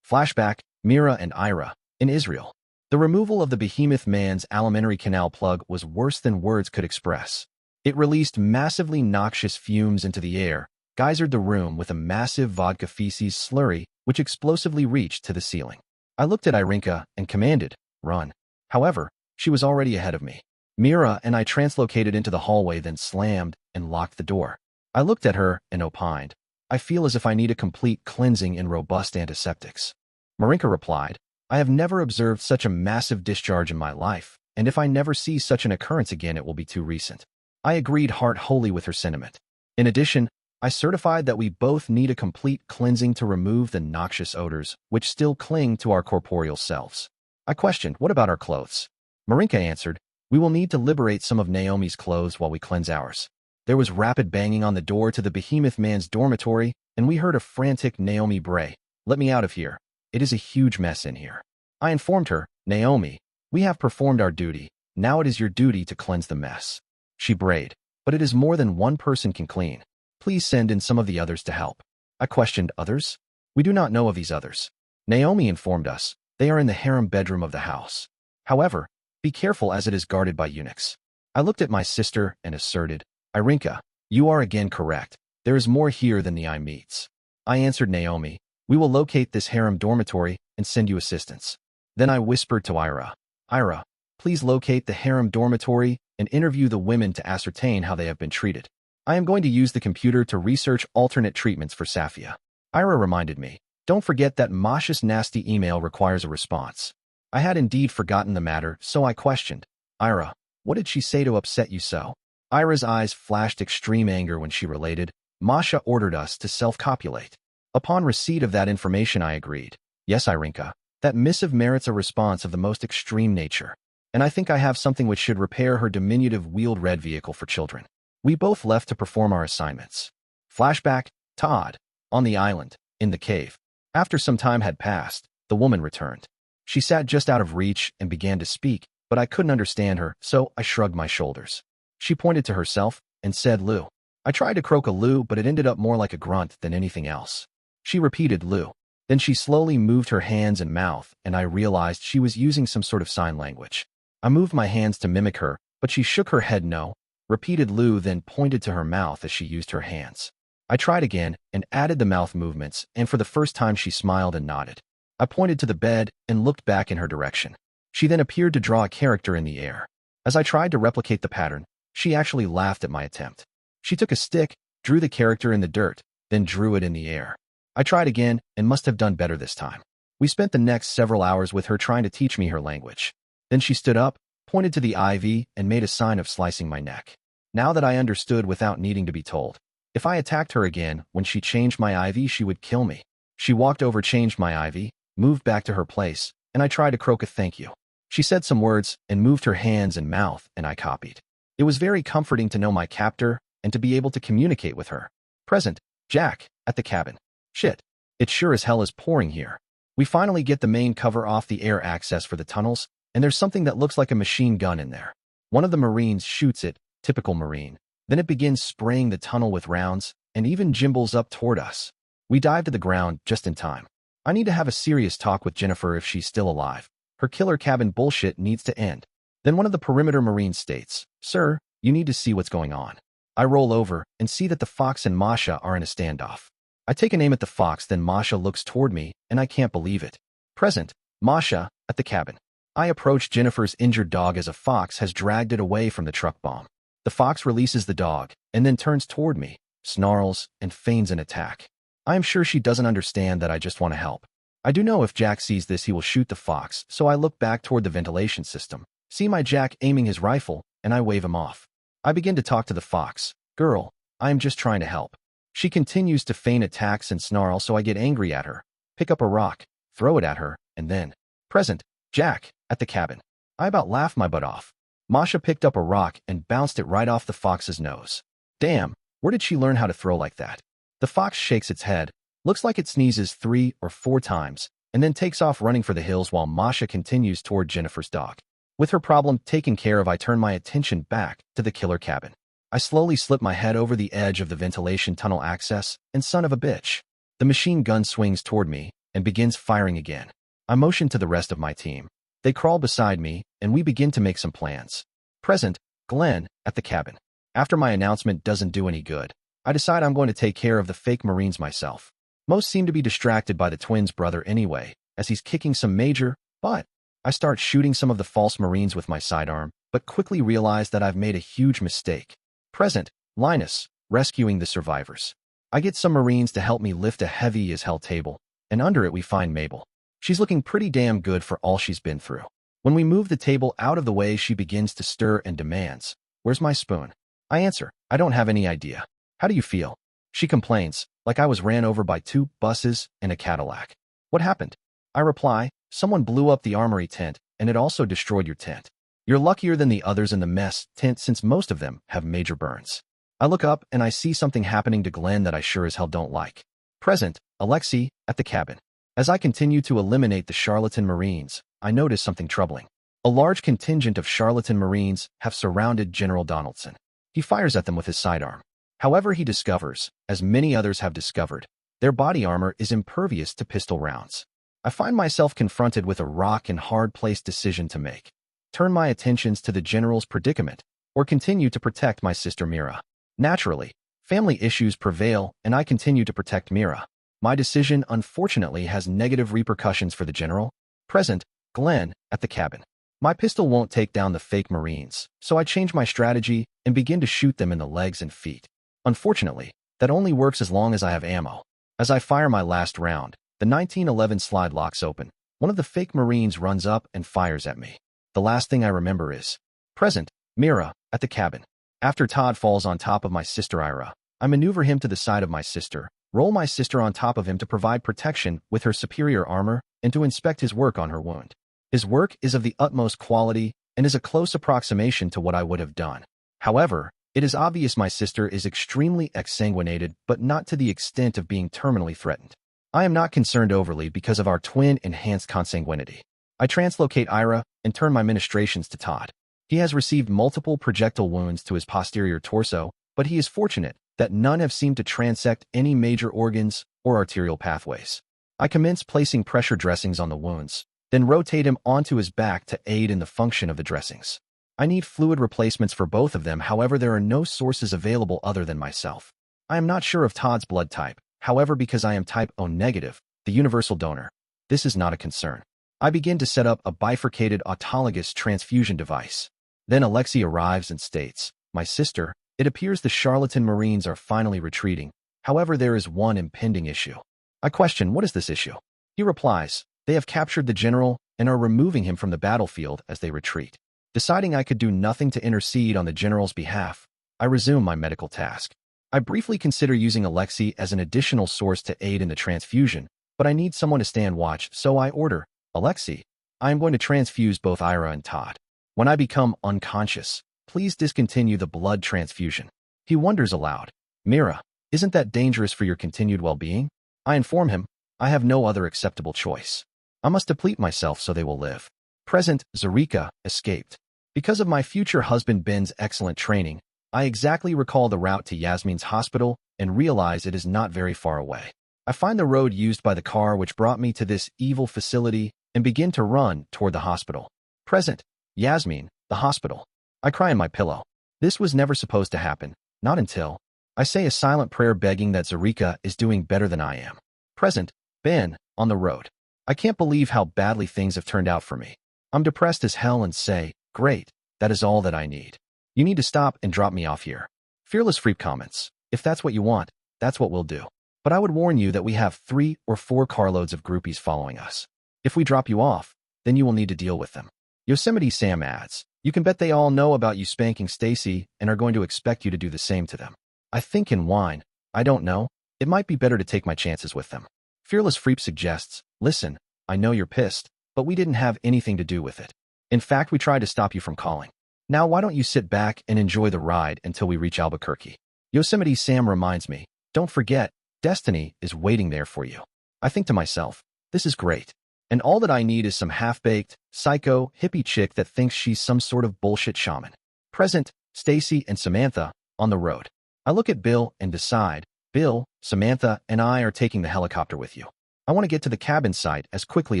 Flashback, Mira and Ira, in Israel. The removal of the behemoth man's alimentary canal plug was worse than words could express. It released massively noxious fumes into the air, geysered the room with a massive vodka feces slurry, which explosively reached to the ceiling. I looked at Irinka and commanded, "Run." However, she was already ahead of me. Mira and I translocated into the hallway, then slammed and locked the door. I looked at her and opined, "I feel as if I need a complete cleansing in robust antiseptics." Marinka replied, "I have never observed such a massive discharge in my life, and if I never see such an occurrence again, it will be too recent." I agreed heart-wholly with her sentiment. In addition, I certified that we both need a complete cleansing to remove the noxious odors which still cling to our corporeal selves. I questioned, "What about our clothes?" Marinka answered, "We will need to liberate some of Naomi's clothes while we cleanse ours." There was rapid banging on the door to the behemoth man's dormitory, and we heard a frantic Naomi bray, "Let me out of here. It is a huge mess in here." I informed her, "Naomi, we have performed our duty. Now it is your duty to cleanse the mess." She brayed, "But it is more than one person can clean. Please send in some of the others to help." I questioned, "Others? We do not know of these others." Naomi informed us, "They are in the harem bedroom of the house. However, be careful as it is guarded by eunuchs." I looked at my sister and asserted, "Irinka, you are again correct. There is more here than the eye meets." I answered Naomi, "We will locate this harem dormitory and send you assistance." Then I whispered to Ira, "Ira, please locate the harem dormitory and interview the women to ascertain how they have been treated. I am going to use the computer to research alternate treatments for Safia." Ira reminded me, "Don't forget that Masha's nasty email requires a response." I had indeed forgotten the matter, so I questioned, "Ira, what did she say to upset you so?" Ira's eyes flashed extreme anger when she related, "Masha ordered us to self-copulate." Upon receipt of that information, I agreed, "Yes, Irinka, that missive merits a response of the most extreme nature. And I think I have something which should repair her diminutive wheeled red vehicle for children." We both left to perform our assignments. Flashback, Todd, on the island, in the cave. After some time had passed, the woman returned. She sat just out of reach and began to speak, but I couldn't understand her, so I shrugged my shoulders. She pointed to herself and said, "Lou." I tried to croak a Lou, but it ended up more like a grunt than anything else. She repeated, "Lou." Then she slowly moved her hands and mouth, and I realized she was using some sort of sign language. I moved my hands to mimic her, but she shook her head no, repeated Lou, then pointed to her mouth as she used her hands. I tried again and added the mouth movements, and for the first time she smiled and nodded. I pointed to the bed and looked back in her direction. She then appeared to draw a character in the air. As I tried to replicate the pattern, she actually laughed at my attempt. She took a stick, drew the character in the dirt, then drew it in the air. I tried again and must have done better this time. We spent the next several hours with her trying to teach me her language. Then she stood up, pointed to the IV, and made a sign of slicing my neck. Now that I understood without needing to be told, if I attacked her again when she changed my IV, she would kill me. She walked over, changed my IV, moved back to her place, and I tried to croak a thank you. She said some words and moved her hands and mouth, and I copied. It was very comforting to know my captor and to be able to communicate with her. Present, Jack, at the cabin. Shit, it sure as hell is pouring here. We finally get the main cover off the air access for the tunnels, and there's something that looks like a machine gun in there. One of the Marines shoots it, typical Marine. Then it begins spraying the tunnel with rounds, and even jimbles up toward us. We dive to the ground just in time. I need to have a serious talk with Jennifer if she's still alive. Her killer cabin bullshit needs to end. Then one of the perimeter Marines states, "Sir, you need to see what's going on." I roll over and see that the Fox and Masha are in a standoff. I take an aim at the Fox, then Masha looks toward me, and I can't believe it. Present, Masha, at the cabin. I approach Jennifer's injured dog as a Fox has dragged it away from the truck bomb. The Fox releases the dog, and then turns toward me, snarls, and feigns an attack. I am sure she doesn't understand that I just want to help. I do know if Jack sees this he will shoot the Fox, so I look back toward the ventilation system, see my Jack aiming his rifle, and I wave him off. I begin to talk to the Fox. "Girl, I am just trying to help." She continues to feign attacks and snarl, so I get angry at her, pick up a rock, throw it at her, and then, present, Jack, at the cabin. I about laugh my butt off. Masha picked up a rock and bounced it right off the Fox's nose. Damn, where did she learn how to throw like that? The Fox shakes its head, looks like it sneezes 3 or 4 times, and then takes off running for the hills while Masha continues toward Jennifer's dog. With her problem taken care of, I turn my attention back to the killer cabin. I slowly slip my head over the edge of the ventilation tunnel access, and son of a bitch. The machine gun swings toward me and begins firing again. I motion to the rest of my team. They crawl beside me, and we begin to make some plans. Present, Glenn, at the cabin. After my announcement doesn't do any good, I decide I'm going to take care of the fake Marines myself. Most seem to be distracted by the twins' brother anyway, as he's kicking some major, but I start shooting some of the false Marines with my sidearm, but quickly realize that I've made a huge mistake. Present, Linus, rescuing the survivors. I get some Marines to help me lift a heavy as hell table, and under it we find Mabel. She's looking pretty damn good for all she's been through. When we move the table out of the way, she begins to stir and demands, "Where's my spoon?" I answer, "I don't have any idea. How do you feel?" She complains, "Like I was ran over by 2 buses and a Cadillac." "What happened?" I reply, "Someone blew up the armory tent, and it also destroyed your tent. You're luckier than the others in the mess tent since most of them have major burns." I look up and I see something happening to Glenn that I sure as hell don't like. Present, Alexei, at the cabin. As I continue to eliminate the charlatan Marines, I notice something troubling. A large contingent of charlatan Marines have surrounded General Donaldson. He fires at them with his sidearm. However, he discovers, as many others have discovered, their body armor is impervious to pistol rounds. I find myself confronted with a rock and hard-placed decision to make. Turn my attentions to the general's predicament, or continue to protect my sister Mira. Naturally, family issues prevail, and I continue to protect Mira. My decision, unfortunately, has negative repercussions for the general. Present, Glenn, at the cabin. My pistol won't take down the fake Marines, so I change my strategy and begin to shoot them in the legs and feet. Unfortunately, that only works as long as I have ammo. As I fire my last round, the 1911 slide locks open. One of the fake Marines runs up and fires at me. The last thing I remember is, present, Mira, at the cabin. After Todd falls on top of my sister Ira, I maneuver him to the side of my sister, roll my sister on top of him to provide protection with her superior armor, and to inspect his work on her wound. His work is of the utmost quality and is a close approximation to what I would have done. However, it is obvious my sister is extremely exsanguinated, but not to the extent of being terminally threatened. I am not concerned overly because of our twin-enhanced consanguinity. I translocate Ira and turn my ministrations to Todd. He has received multiple projectile wounds to his posterior torso, but he is fortunate that none have seemed to transect any major organs or arterial pathways. I commence placing pressure dressings on the wounds, then rotate him onto his back to aid in the function of the dressings. I need fluid replacements for both of them, however there are no sources available other than myself. I am not sure of Todd's blood type, however because I am type O negative, the universal donor, this is not a concern. I begin to set up a bifurcated autologous transfusion device. Then Alexei arrives and states, "My sister, it appears the charlatan Marines are finally retreating, however there is one impending issue." I question, "What is this issue?" He replies, "They have captured the general and are removing him from the battlefield as they retreat." Deciding I could do nothing to intercede on the general's behalf, I resume my medical task. I briefly consider using Alexei as an additional source to aid in the transfusion, but I need someone to stand watch, so I order, "Alexei, I am going to transfuse both Ira and Todd. When I become unconscious, please discontinue the blood transfusion." He wonders aloud, "Mira, isn't that dangerous for your continued well-being?" I inform him, "I have no other acceptable choice. I must deplete myself so they will live." Present, Zarika, escaped. Because of my future husband Ben's excellent training, I exactly recall the route to Yasmin's hospital and realize it is not very far away. I find the road used by the car which brought me to this evil facility and begin to run toward the hospital. Present, Yasmin, the hospital. I cry in my pillow. This was never supposed to happen, not until I say a silent prayer begging that Zarika is doing better than I am. Present, Ben, on the road. I can't believe how badly things have turned out for me. I'm depressed as hell and say, "Great, that is all that I need. You need to stop and drop me off here." Fearless Freak comments, "If that's what you want, that's what we'll do. But I would warn you that we have 3 or 4 carloads of groupies following us. If we drop you off, then you will need to deal with them." Yosemite Sam adds, "You can bet they all know about you spanking Stacy and are going to expect you to do the same to them." I think and whine, "I don't know. It might be better to take my chances with them." Fearless Freak suggests, "Listen, I know you're pissed, but we didn't have anything to do with it. In fact, we tried to stop you from calling. Now why don't you sit back and enjoy the ride until we reach Albuquerque?" Yosemite Sam reminds me, "Don't forget, destiny is waiting there for you." I think to myself, this is great. And all that I need is some half-baked, psycho, hippie chick that thinks she's some sort of bullshit shaman. Present, Stacy and Samantha, on the road. I look at Bill and decide, Bill, Samantha, and I are taking the helicopter with you. I want to get to the cabin site as quickly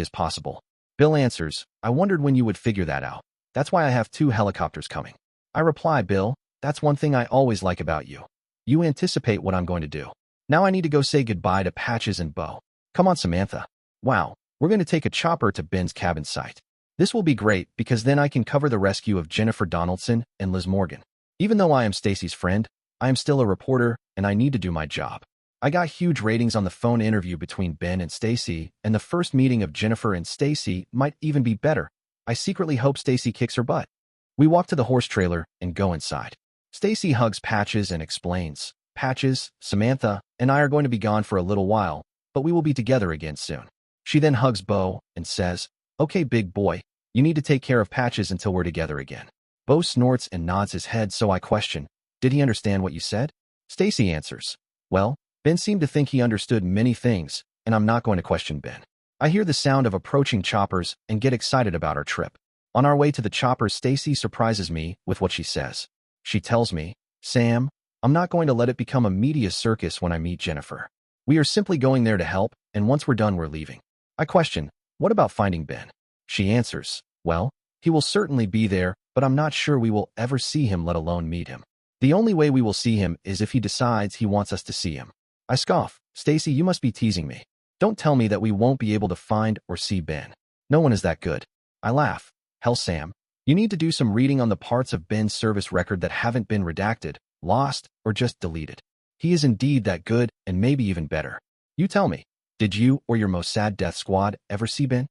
as possible. Bill answers, "I wondered when you would figure that out. That's why I have 2 helicopters coming." I reply, "Bill, that's one thing I always like about you. You anticipate what I'm going to do. Now I need to go say goodbye to Patches and Bo. Come on, Samantha. Wow, we're going to take a chopper to Ben's cabin site. This will be great because then I can cover the rescue of Jennifer Donaldson and Liz Morgan. Even though I am Stacy's friend, I am still a reporter and I need to do my job." I got huge ratings on the phone interview between Ben and Stacy, and the first meeting of Jennifer and Stacy might even be better. I secretly hope Stacy kicks her butt. We walk to the horse trailer and go inside. Stacy hugs Patches and explains, "Patches, Samantha, and I are going to be gone for a little while, but we will be together again soon." She then hugs Bo and says, "Okay, big boy, you need to take care of Patches until we're together again." Bo snorts and nods his head, so I question, Did he understand what you said? Stacy answers. Well, Ben seemed to think he understood many things, and I'm not going to question Ben. I hear the sound of approaching choppers and get excited about our trip. On our way to the choppers, Stacy surprises me with what she says. She tells me, Sam, I'm not going to let it become a media circus when I meet Jennifer. We are simply going there to help, and once we're done, we're leaving. I question, what about finding Ben? She answers, well, he will certainly be there, but I'm not sure we will ever see him, let alone meet him. The only way we will see him is if he decides he wants us to see him. I scoff. Stacy, you must be teasing me. Don't tell me that we won't be able to find or see Ben. No one is that good. I laugh. Hell, Sam, you need to do some reading on the parts of Ben's service record that haven't been redacted, lost, or just deleted. He is indeed that good, and maybe even better. You tell me, did you or your Mossad death squad ever see Ben?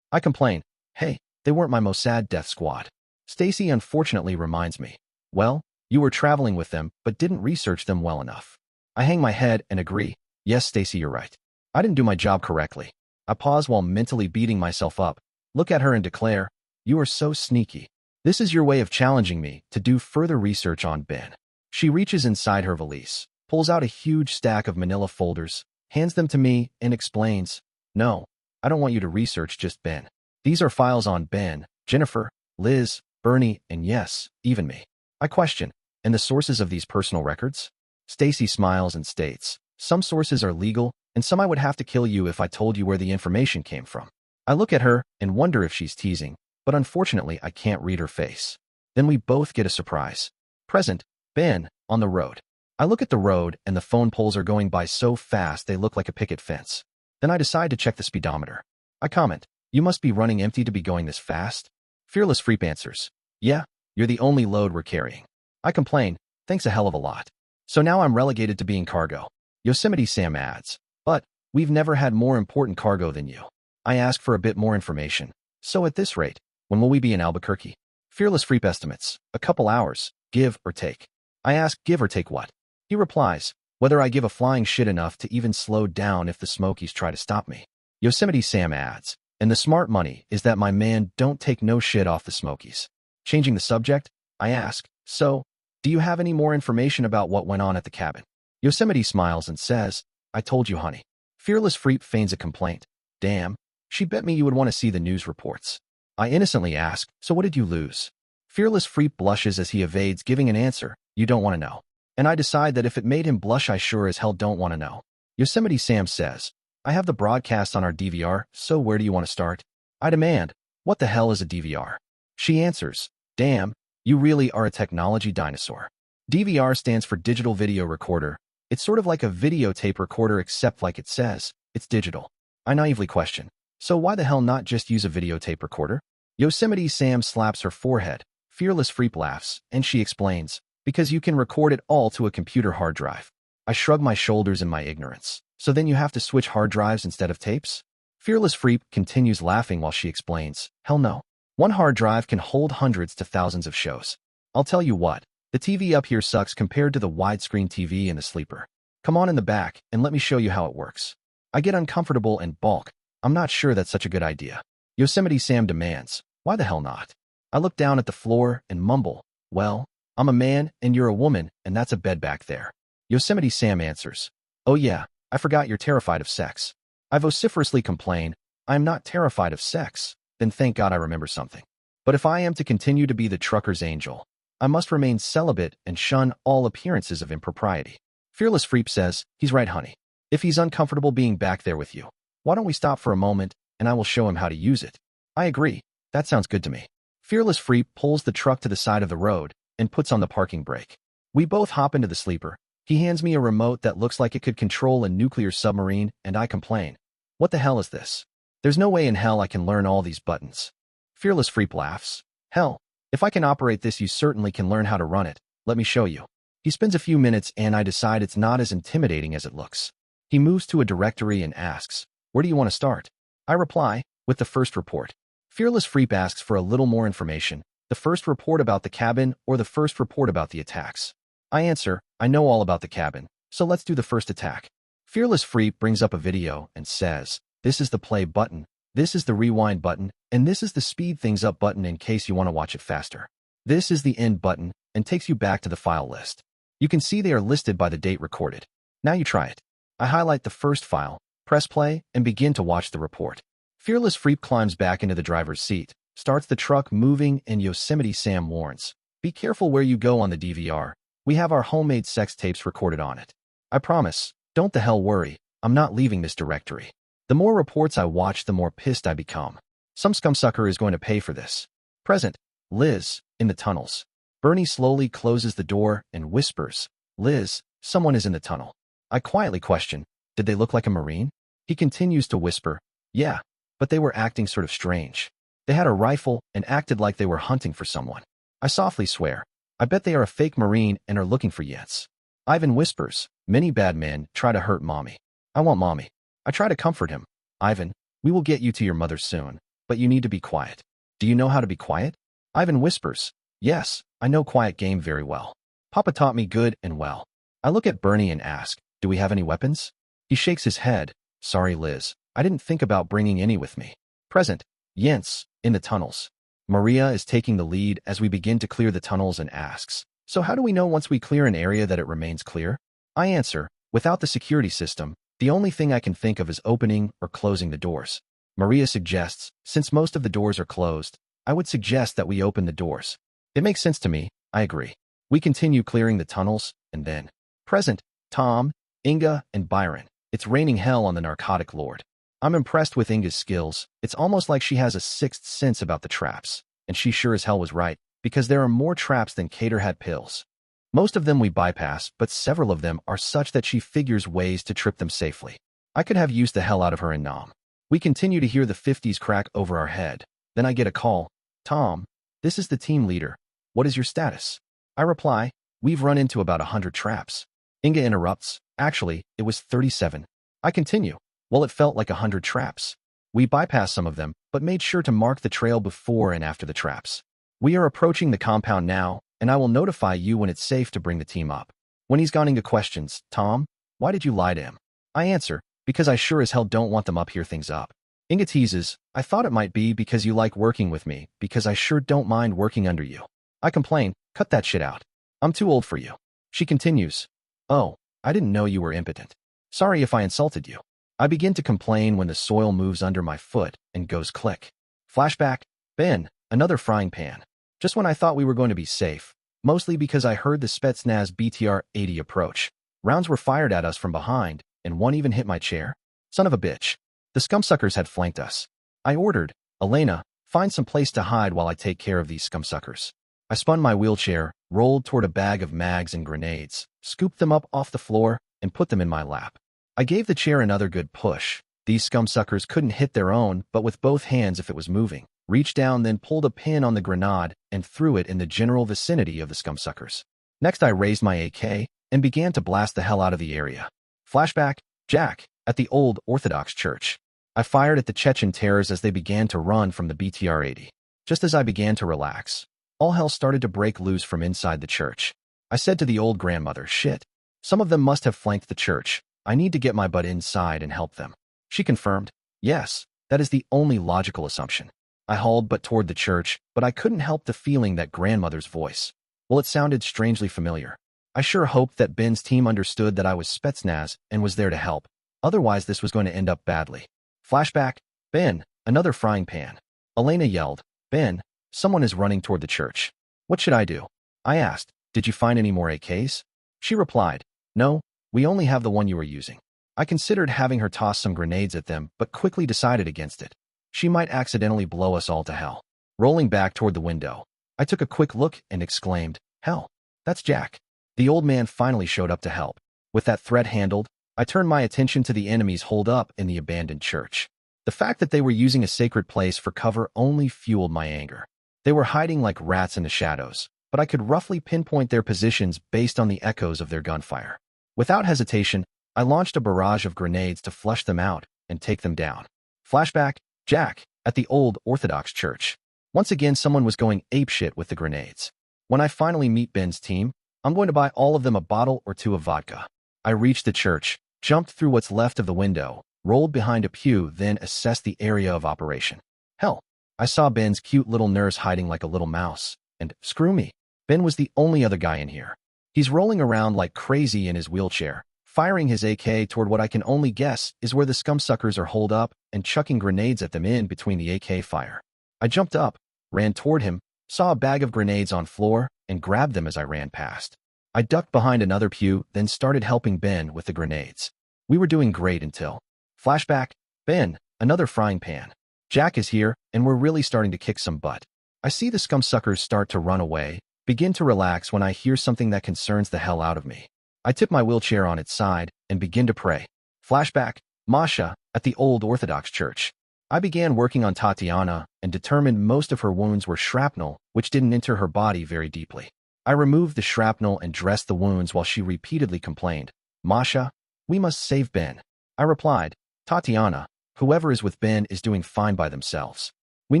I complain. Hey, they weren't my Mossad death squad. Stacy unfortunately reminds me. Well, you were traveling with them, but didn't research them well enough. I hang my head and agree. Yes, Stacy, you're right. I didn't do my job correctly. I pause while mentally beating myself up, look at her and declare, you are so sneaky. This is your way of challenging me to do further research on Ben. She reaches inside her valise, pulls out a huge stack of manila folders, hands them to me, and explains, no, I don't want you to research just Ben. These are files on Ben, Jennifer, Liz, Bernie, and yes, even me. I question, and the sources of these personal records? Stacy smiles and states, some sources are legal, and some I would have to kill you if I told you where the information came from. I look at her and wonder if she's teasing, but unfortunately I can't read her face. Then we both get a surprise. Present, Ben, on the road. I look at the road and the phone poles are going by so fast they look like a picket fence. Then I decide to check the speedometer. I comment, you must be running empty to be going this fast? Fearless Freep answers, yeah, you're the only load we're carrying. I complain, thanks a hell of a lot. So now I'm relegated to being cargo. Yosemite Sam adds, but we've never had more important cargo than you. I ask for a bit more information. So at this rate, when will we be in Albuquerque? Fearless Freep estimates, a couple hours, give or take. I ask, give or take what? He replies, whether I give a flying shit enough to even slow down if the Smokies try to stop me. Yosemite Sam adds, and the smart money is that my man don't take no shit off the Smokies. Changing the subject, I ask, so, do you have any more information about what went on at the cabin? Yosemite smiles and says, I told you, honey. Fearless Freep feigns a complaint. Damn, she bet me you would want to see the news reports. I innocently ask, so what did you lose? Fearless Freep blushes as he evades giving an answer, you don't want to know. And I decide that if it made him blush, I sure as hell don't want to know. Yosemite Sam says, I have the broadcast on our DVR, so where do you want to start? I demand, what the hell is a DVR? She answers, damn, you really are a technology dinosaur. DVR stands for digital video recorder. It's sort of like a videotape recorder except like it says, it's digital. I naively question, so why the hell not just use a videotape recorder? Yosemite Sam slaps her forehead. Fearless Freep laughs, and she explains, because you can record it all to a computer hard drive. I shrug my shoulders in my ignorance. So then you have to switch hard drives instead of tapes? Fearless Freep continues laughing while she explains, hell no. One hard drive can hold hundreds to thousands of shows. I'll tell you what, the TV up here sucks compared to the widescreen TV in the sleeper. Come on in the back and let me show you how it works. I get uncomfortable and balk. I'm not sure that's such a good idea. Yosemite Sam demands, why the hell not? I look down at the floor and mumble, well, I'm a man and you're a woman and that's a bed back there. Yosemite Sam answers, oh yeah, I forgot you're terrified of sex. I vociferously complain, I'm not terrified of sex. Then thank God I remember something. But if I am to continue to be the trucker's angel, I must remain celibate and shun all appearances of impropriety. Fearless Freep says, he's right, honey. If he's uncomfortable being back there with you, why don't we stop for a moment and I will show him how to use it? I agree. That sounds good to me. Fearless Freep pulls the truck to the side of the road and puts on the parking brake. We both hop into the sleeper. He hands me a remote that looks like it could control a nuclear submarine, and I complain. What the hell is this? There's no way in hell I can learn all these buttons. Fearless Freep laughs. Hell, if I can operate this, you certainly can learn how to run it. Let me show you. He spends a few minutes and I decide it's not as intimidating as it looks. He moves to a directory and asks, where do you want to start? I reply, with the first report. Fearless Freep asks for a little more information, the first report about the cabin or the first report about the attacks. I answer, I know all about the cabin, so let's do the first attack. Fearless Freep brings up a video and says, this is the play button, this is the rewind button, and this is the speed things up button in case you want to watch it faster. This is the end button and takes you back to the file list. You can see they are listed by the date recorded. Now you try it. I highlight the first file, press play, and begin to watch the report. Fearless Freep climbs back into the driver's seat, starts the truck moving, and Yosemite Sam warns, "Be careful where you go on the DVR. We have our homemade sex tapes recorded on it." I promise, don't the hell worry, I'm not leaving this directory. The more reports I watch, the more pissed I become. Some scumsucker is going to pay for this. Present, Liz, in the tunnels. Bernie slowly closes the door and whispers, "Liz, someone is in the tunnel." I quietly question, "Did they look like a Marine?" He continues to whisper, "Yeah, but they were acting sort of strange. They had a rifle and acted like they were hunting for someone." I softly swear, "I bet they are a fake Marine and are looking for Yets." Ivan whispers, "Many bad men try to hurt Mommy. I want Mommy." I try to comfort him. "Ivan, we will get you to your mother soon, but you need to be quiet." "Do you know how to be quiet?" Ivan whispers, "Yes, I know quiet game very well. Papa taught me good and well." I look at Bernie and ask, "Do we have any weapons?" He shakes his head. "Sorry, Liz, I didn't think about bringing any with me." Present, Jens, in the tunnels. Maria is taking the lead as we begin to clear the tunnels and asks, "So how do we know once we clear an area that it remains clear?" I answer, "Without the security system, the only thing I can think of is opening or closing the doors." Maria suggests, "Since most of the doors are closed, I would suggest that we open the doors." It makes sense to me, I agree. We continue clearing the tunnels, and then. Present, Tom, Inga, and Byron. It's raining hell on the narcotic lord. I'm impressed with Inga's skills. It's almost like she has a sixth sense about the traps. And she sure as hell was right, because there are more traps than Cater had pills. Most of them we bypass, but several of them are such that she figures ways to trip them safely. I could have used the hell out of her in Nam. We continue to hear the 50s crack over our head. Then I get a call. "Tom, this is the team leader. What is your status?" I reply, "We've run into about 100 traps." Inga interrupts, "Actually, it was 37. I continue, "Well, it felt like 100 traps. We bypassed some of them, but made sure to mark the trail before and after the traps. We are approaching the compound now, and I will notify you when it's safe to bring the team up." When he's gone into questions, "Tom, why did you lie to him?" I answer, "Because I sure as hell don't want them up here things up." Inga teases, "I thought it might be because you like working with me, because I sure don't mind working under you." I complain, "Cut that shit out. I'm too old for you." She continues, "Oh, I didn't know you were impotent. Sorry if I insulted you." I begin to complain when the soil moves under my foot and goes click. Flashback, Ben, another frying pan. Just when I thought we were going to be safe, mostly because I heard the Spetsnaz BTR-80 approach. Rounds were fired at us from behind, and one even hit my chair. Son of a bitch. The scumsuckers had flanked us. I ordered, "Elena, find some place to hide while I take care of these scumsuckers." I spun my wheelchair, rolled toward a bag of mags and grenades, scooped them up off the floor, and put them in my lap. I gave the chair another good push. These scumsuckers couldn't hit their own, but with both hands if it was moving. Reached down, then pulled a pin on the grenade and threw it in the general vicinity of the scumsuckers. Next, I raised my AK and began to blast the hell out of the area. Flashback, Jack, at the old Orthodox church. I fired at the Chechen terrors as they began to run from the BTR-80. Just as I began to relax, all hell started to break loose from inside the church. I said to the old grandmother, "Shit, some of them must have flanked the church. I need to get my butt inside and help them." She confirmed, "Yes, that is the only logical assumption." I hauled butt toward the church, but I couldn't help the feeling that grandmother's voice. Well, it sounded strangely familiar. I sure hoped that Ben's team understood that I was Spetsnaz and was there to help. Otherwise, this was going to end up badly. Flashback, Ben, another frying pan. Elena yelled, "Ben, someone is running toward the church. What should I do?" I asked, "Did you find any more AKs?" She replied, "No, we only have the one you were using." I considered having her toss some grenades at them, but quickly decided against it. She might accidentally blow us all to hell. Rolling back toward the window, I took a quick look and exclaimed, "Hell, that's Jack." The old man finally showed up to help. With that threat handled, I turned my attention to the enemies holed up in the abandoned church. The fact that they were using a sacred place for cover only fueled my anger. They were hiding like rats in the shadows, but I could roughly pinpoint their positions based on the echoes of their gunfire. Without hesitation, I launched a barrage of grenades to flush them out and take them down. Flashback, Jack, at the old Orthodox church. Once again, someone was going apeshit with the grenades. When I finally meet Ben's team, I'm going to buy all of them a bottle or two of vodka. I reached the church, jumped through what's left of the window, rolled behind a pew, then assessed the area of operation. Hell, I saw Ben's cute little nurse hiding like a little mouse, and screw me, Ben was the only other guy in here. He's rolling around like crazy in his wheelchair, firing his AK toward what I can only guess is where the scumsuckers are holed up and chucking grenades at them in between the AK fire. I jumped up, ran toward him, saw a bag of grenades on floor, and grabbed them as I ran past. I ducked behind another pew, then started helping Ben with the grenades. We were doing great until... Flashback, Ben, another frying pan. Jack is here, and we're really starting to kick some butt. I see the scumsuckers start to run away, begin to relax when I hear something that concerns the hell out of me. I tip my wheelchair on its side and begin to pray. Flashback, Masha, at the old Orthodox church. I began working on Tatiana and determined most of her wounds were shrapnel, which didn't enter her body very deeply. I removed the shrapnel and dressed the wounds while she repeatedly complained, Masha, we must save Ben. I replied, Tatiana, whoever is with Ben is doing fine by themselves. We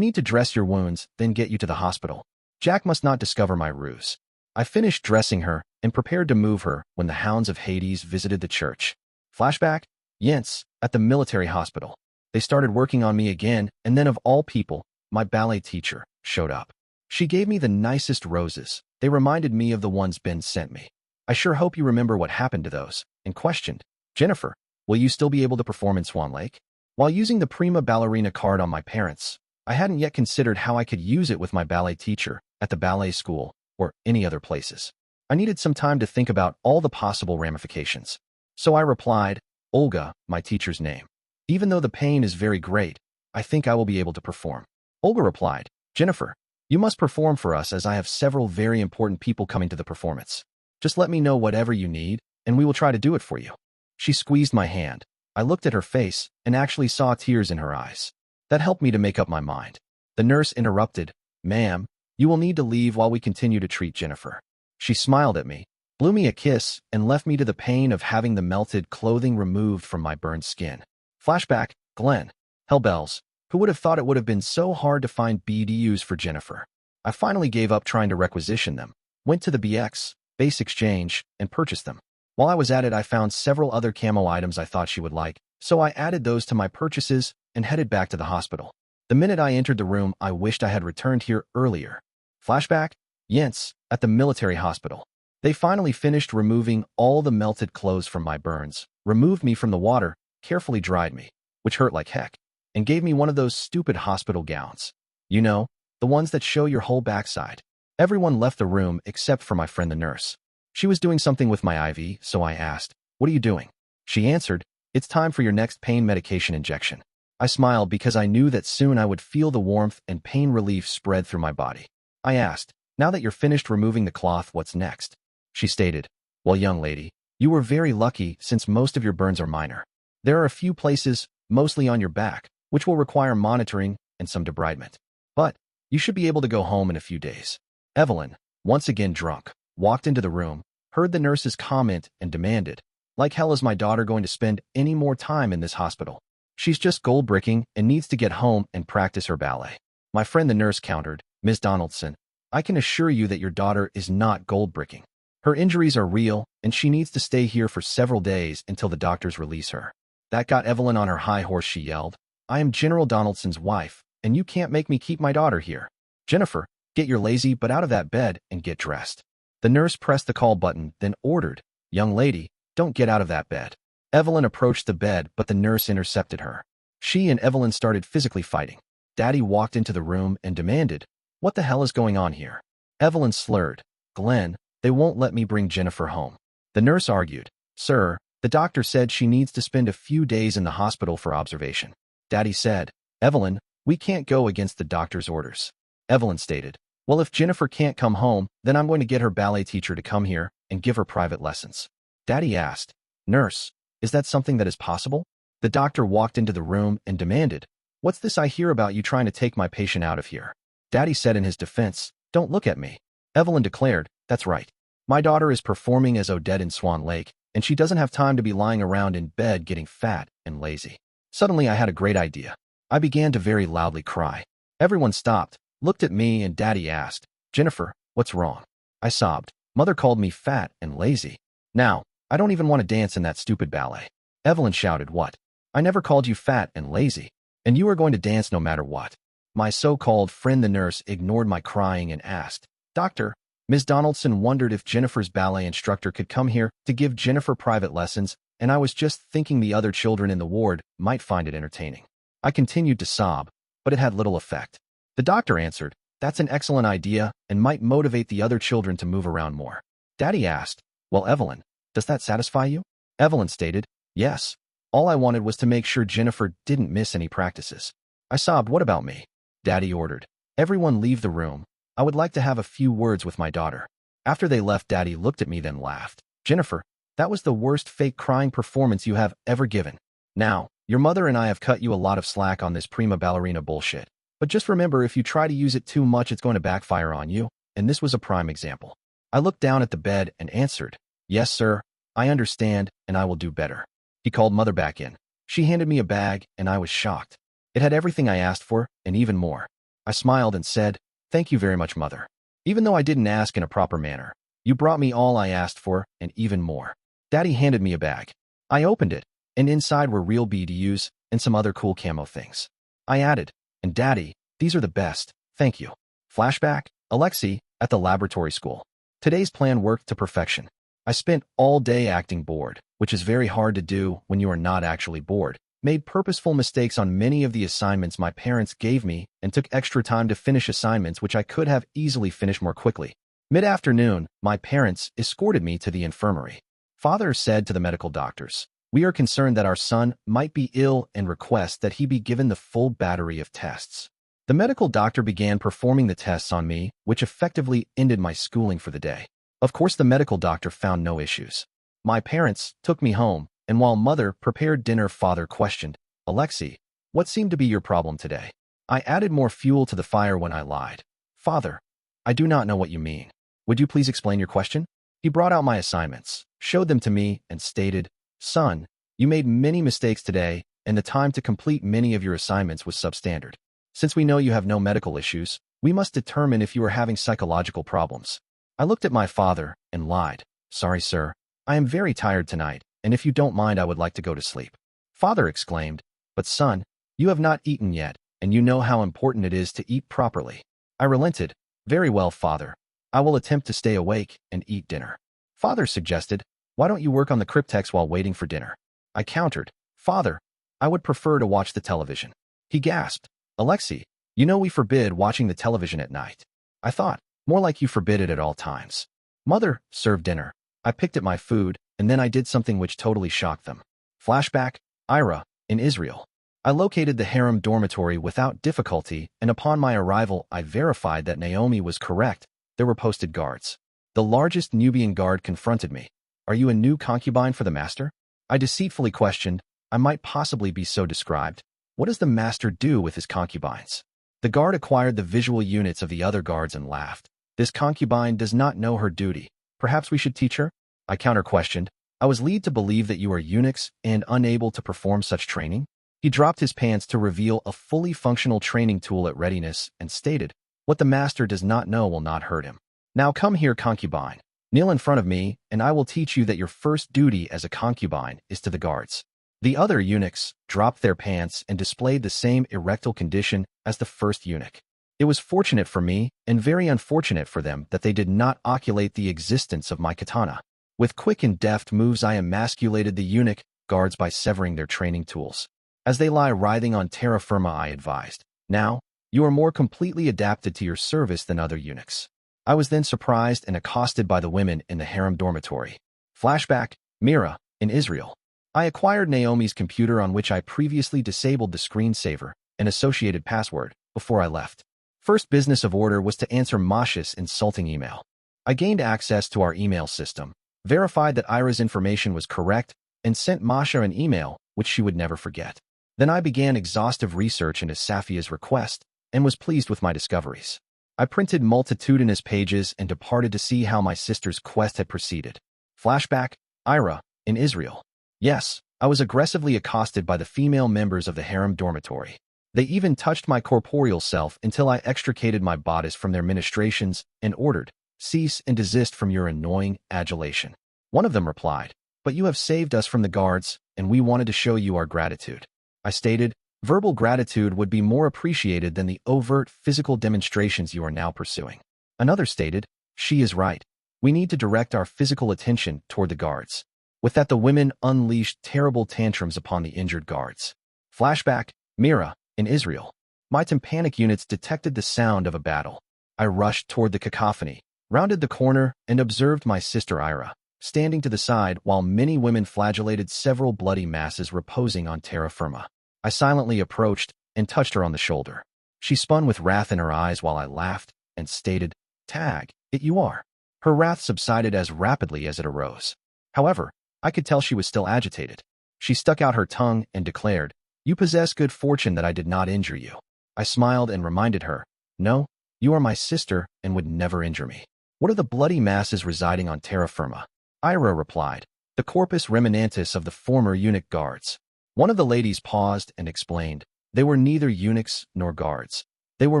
need to dress your wounds, then get you to the hospital. Jack must not discover my ruse. I finished dressing her and prepared to move her when the hounds of Hades visited the church. Flashback, Jens, at the military hospital. They started working on me again, and then of all people, my ballet teacher showed up. She gave me the nicest roses. They reminded me of the ones Ben sent me. I sure hope you remember what happened to those, and questioned, Jennifer, will you still be able to perform in Swan Lake? While using the prima ballerina card on my parents, I hadn't yet considered how I could use it with my ballet teacher, at the ballet school, or any other places. I needed some time to think about all the possible ramifications. So I replied, Olga, my teacher's name. Even though the pain is very great, I think I will be able to perform. Olga replied, Jennifer, you must perform for us as I have several very important people coming to the performance. Just let me know whatever you need, and we will try to do it for you. She squeezed my hand. I looked at her face and actually saw tears in her eyes. That helped me to make up my mind. The nurse interrupted, Ma'am, you will need to leave while we continue to treat Jennifer. She smiled at me, blew me a kiss, and left me to the pain of having the melted clothing removed from my burned skin. Flashback, Glenn. Hellbells. Who would have thought it would have been so hard to find BDUs for Jennifer? I finally gave up trying to requisition them, went to the BX, Base Exchange, and purchased them. While I was at it, I found several other camo items I thought she would like, so I added those to my purchases and headed back to the hospital. The minute I entered the room, I wished I had returned here earlier. Flashback, Jens, at the military hospital. They finally finished removing all the melted clothes from my burns, removed me from the water, carefully dried me, which hurt like heck, and gave me one of those stupid hospital gowns. You know, the ones that show your whole backside. Everyone left the room except for my friend the nurse. She was doing something with my IV, so I asked, What are you doing? She answered, It's time for your next pain medication injection. I smiled because I knew that soon I would feel the warmth and pain relief spread through my body. I asked, Now that you're finished removing the cloth, what's next? She stated, Well, young lady, you were very lucky since most of your burns are minor. There are a few places, mostly on your back, which will require monitoring and some debridement. But you should be able to go home in a few days. Evelyn, once again drunk, walked into the room, heard the nurse's comment, and demanded, Like hell is my daughter going to spend any more time in this hospital? She's just gold bricking and needs to get home and practice her ballet. My friend the nurse countered, Ms. Donaldson, I can assure you that your daughter is not gold bricking. Her injuries are real, and she needs to stay here for several days until the doctors release her. That got Evelyn on her high horse. She yelled, I am General Donaldson's wife, and you can't make me keep my daughter here. Jennifer, get your lazy butt out of that bed and get dressed. The nurse pressed the call button, then ordered, Young lady, don't get out of that bed. Evelyn approached the bed, but the nurse intercepted her. She and Evelyn started physically fighting. Daddy walked into the room and demanded, What the hell is going on here? Evelyn slurred, Glenn, they won't let me bring Jennifer home. The nurse argued, Sir, the doctor said she needs to spend a few days in the hospital for observation. Daddy said, Evelyn, we can't go against the doctor's orders. Evelyn stated, Well, if Jennifer can't come home, then I'm going to get her ballet teacher to come here and give her private lessons. Daddy asked, Nurse, is that something that is possible? The doctor walked into the room and demanded, What's this I hear about you trying to take my patient out of here? Daddy said in his defense, Don't look at me. Evelyn declared, That's right. My daughter is performing as Odette in Swan Lake, and she doesn't have time to be lying around in bed getting fat and lazy. Suddenly I had a great idea. I began to very loudly cry. Everyone stopped, looked at me, and Daddy asked, Jennifer, what's wrong? I sobbed. Mother called me fat and lazy. Now, I don't even want to dance in that stupid ballet. Evelyn shouted, What? I never called you fat and lazy. And you are going to dance no matter what. My so-called friend the nurse ignored my crying and asked, Doctor, Ms. Donaldson wondered if Jennifer's ballet instructor could come here to give Jennifer private lessons, and I was just thinking the other children in the ward might find it entertaining. I continued to sob, but it had little effect. The doctor answered, "That's an excellent idea and might motivate the other children to move around more." Daddy asked, "Well, Evelyn, does that satisfy you?" Evelyn stated, "Yes. All I wanted was to make sure Jennifer didn't miss any practices." I sobbed, "What about me?" Daddy ordered, "Everyone leave the room. I would like to have a few words with my daughter." After they left, Daddy looked at me then laughed. "Jennifer, that was the worst fake crying performance you have ever given. Now, your mother and I have cut you a lot of slack on this prima ballerina bullshit. But just remember, if you try to use it too much, it's going to backfire on you, and this was a prime example." I looked down at the bed and answered, "Yes, sir, I understand, and I will do better." He called Mother back in. She handed me a bag, and I was shocked. It had everything I asked for, and even more. I smiled and said, "Thank you very much, Mother. Even though I didn't ask in a proper manner, you brought me all I asked for, and even more." Daddy handed me a bag. I opened it, and inside were real BDUs and some other cool camo things. I added, "And Daddy, these are the best, thank you." Flashback, Alexei, at the laboratory school. Today's plan worked to perfection. I spent all day acting bored, which is very hard to do when you are not actually bored, made purposeful mistakes on many of the assignments my parents gave me, and took extra time to finish assignments which I could have easily finished more quickly. Mid-afternoon, my parents escorted me to the infirmary. Father said to the medical doctors, "We are concerned that our son might be ill and request that he be given the full battery of tests." The medical doctor began performing the tests on me, which effectively ended my schooling for the day. Of course, the medical doctor found no issues. My parents took me home, and while Mother prepared dinner, Father questioned, "Alexei, what seemed to be your problem today?" I added more fuel to the fire when I lied. "Father, I do not know what you mean. Would you please explain your question?" He brought out my assignments, showed them to me, and stated, "Son, you made many mistakes today, and the time to complete many of your assignments was substandard. Since we know you have no medical issues, we must determine if you are having psychological problems." I looked at my father and lied. "Sorry, sir. I am very tired tonight, and if you don't mind, I would like to go to sleep." Father exclaimed, "But son, you have not eaten yet, and you know how important it is to eat properly." I relented. "Very well, Father. I will attempt to stay awake and eat dinner." Father suggested, "Why don't you work on the cryptex while waiting for dinner?" I countered, "Father, I would prefer to watch the television." He gasped, "Alexei, you know we forbid watching the television at night." I thought, more like you forbid it at all times. Mother served dinner. I picked at my food, and then I did something which totally shocked them. Flashback, AITA, in Israel. I located the harem dormitory without difficulty, and upon my arrival, I verified that Naomi was correct. There were posted guards. The largest Nubian guard confronted me. "Are you a new concubine for the master?" I deceitfully questioned. I might possibly be so described. "What does the master do with his concubines?" The guard acquired the visual units of the other guards and laughed. "This concubine does not know her duty. Perhaps we should teach her?" I counter-questioned. "I was led to believe that you are eunuchs and unable to perform such training." He dropped his pants to reveal a fully functional training tool at readiness and stated, "What the master does not know will not hurt him. Now come here, concubine. Kneel in front of me, and I will teach you that your first duty as a concubine is to the guards." The other eunuchs dropped their pants and displayed the same erectile condition as the first eunuch. It was fortunate for me, and very unfortunate for them, that they did not oculate the existence of my katana. With quick and deft moves, I emasculated the eunuch guards by severing their training tools. As they lie writhing on terra firma, I advised, "Now, you are more completely adapted to your service than other eunuchs." I was then surprised and accosted by the women in the harem dormitory. Flashback, Mira, in Israel. I acquired Naomi's computer, on which I previously disabled the screensaver and associated password before I left. First business of order was to answer Masha's insulting email. I gained access to our email system, verified that Ira's information was correct, and sent Masha an email which she would never forget. Then I began exhaustive research into Safia's request and was pleased with my discoveries. I printed multitudinous pages and departed to see how my sister's quest had proceeded. Flashback, Ira, in Israel. Yes, I was aggressively accosted by the female members of the harem dormitory. They even touched my corporeal self until I extricated my bodice from their ministrations and ordered, "Cease and desist from your annoying adulation." One of them replied, "But you have saved us from the guards, and we wanted to show you our gratitude." I stated, "Verbal gratitude would be more appreciated than the overt physical demonstrations you are now pursuing." Another stated, She is right. We need to direct our physical attention toward the guards. With that, the women unleashed terrible tantrums upon the injured guards. Flashback, Mira, in Israel. My tympanic units detected the sound of a battle. I rushed toward the cacophony, rounded the corner, and observed my sister Ira, standing to the side while many women flagellated several bloody masses reposing on terra firma. I silently approached and touched her on the shoulder. She spun with wrath in her eyes while I laughed and stated, "Tag, it you are." Her wrath subsided as rapidly as it arose. However, I could tell she was still agitated. She stuck out her tongue and declared, "You possess good fortune that I did not injure you." I smiled and reminded her, "No, you are my sister and would never injure me." "What are the bloody masses residing on terra firma?" Ira replied, "The corpus remanentis of the former eunuch guards." One of the ladies paused and explained, "They were neither eunuchs nor guards. They were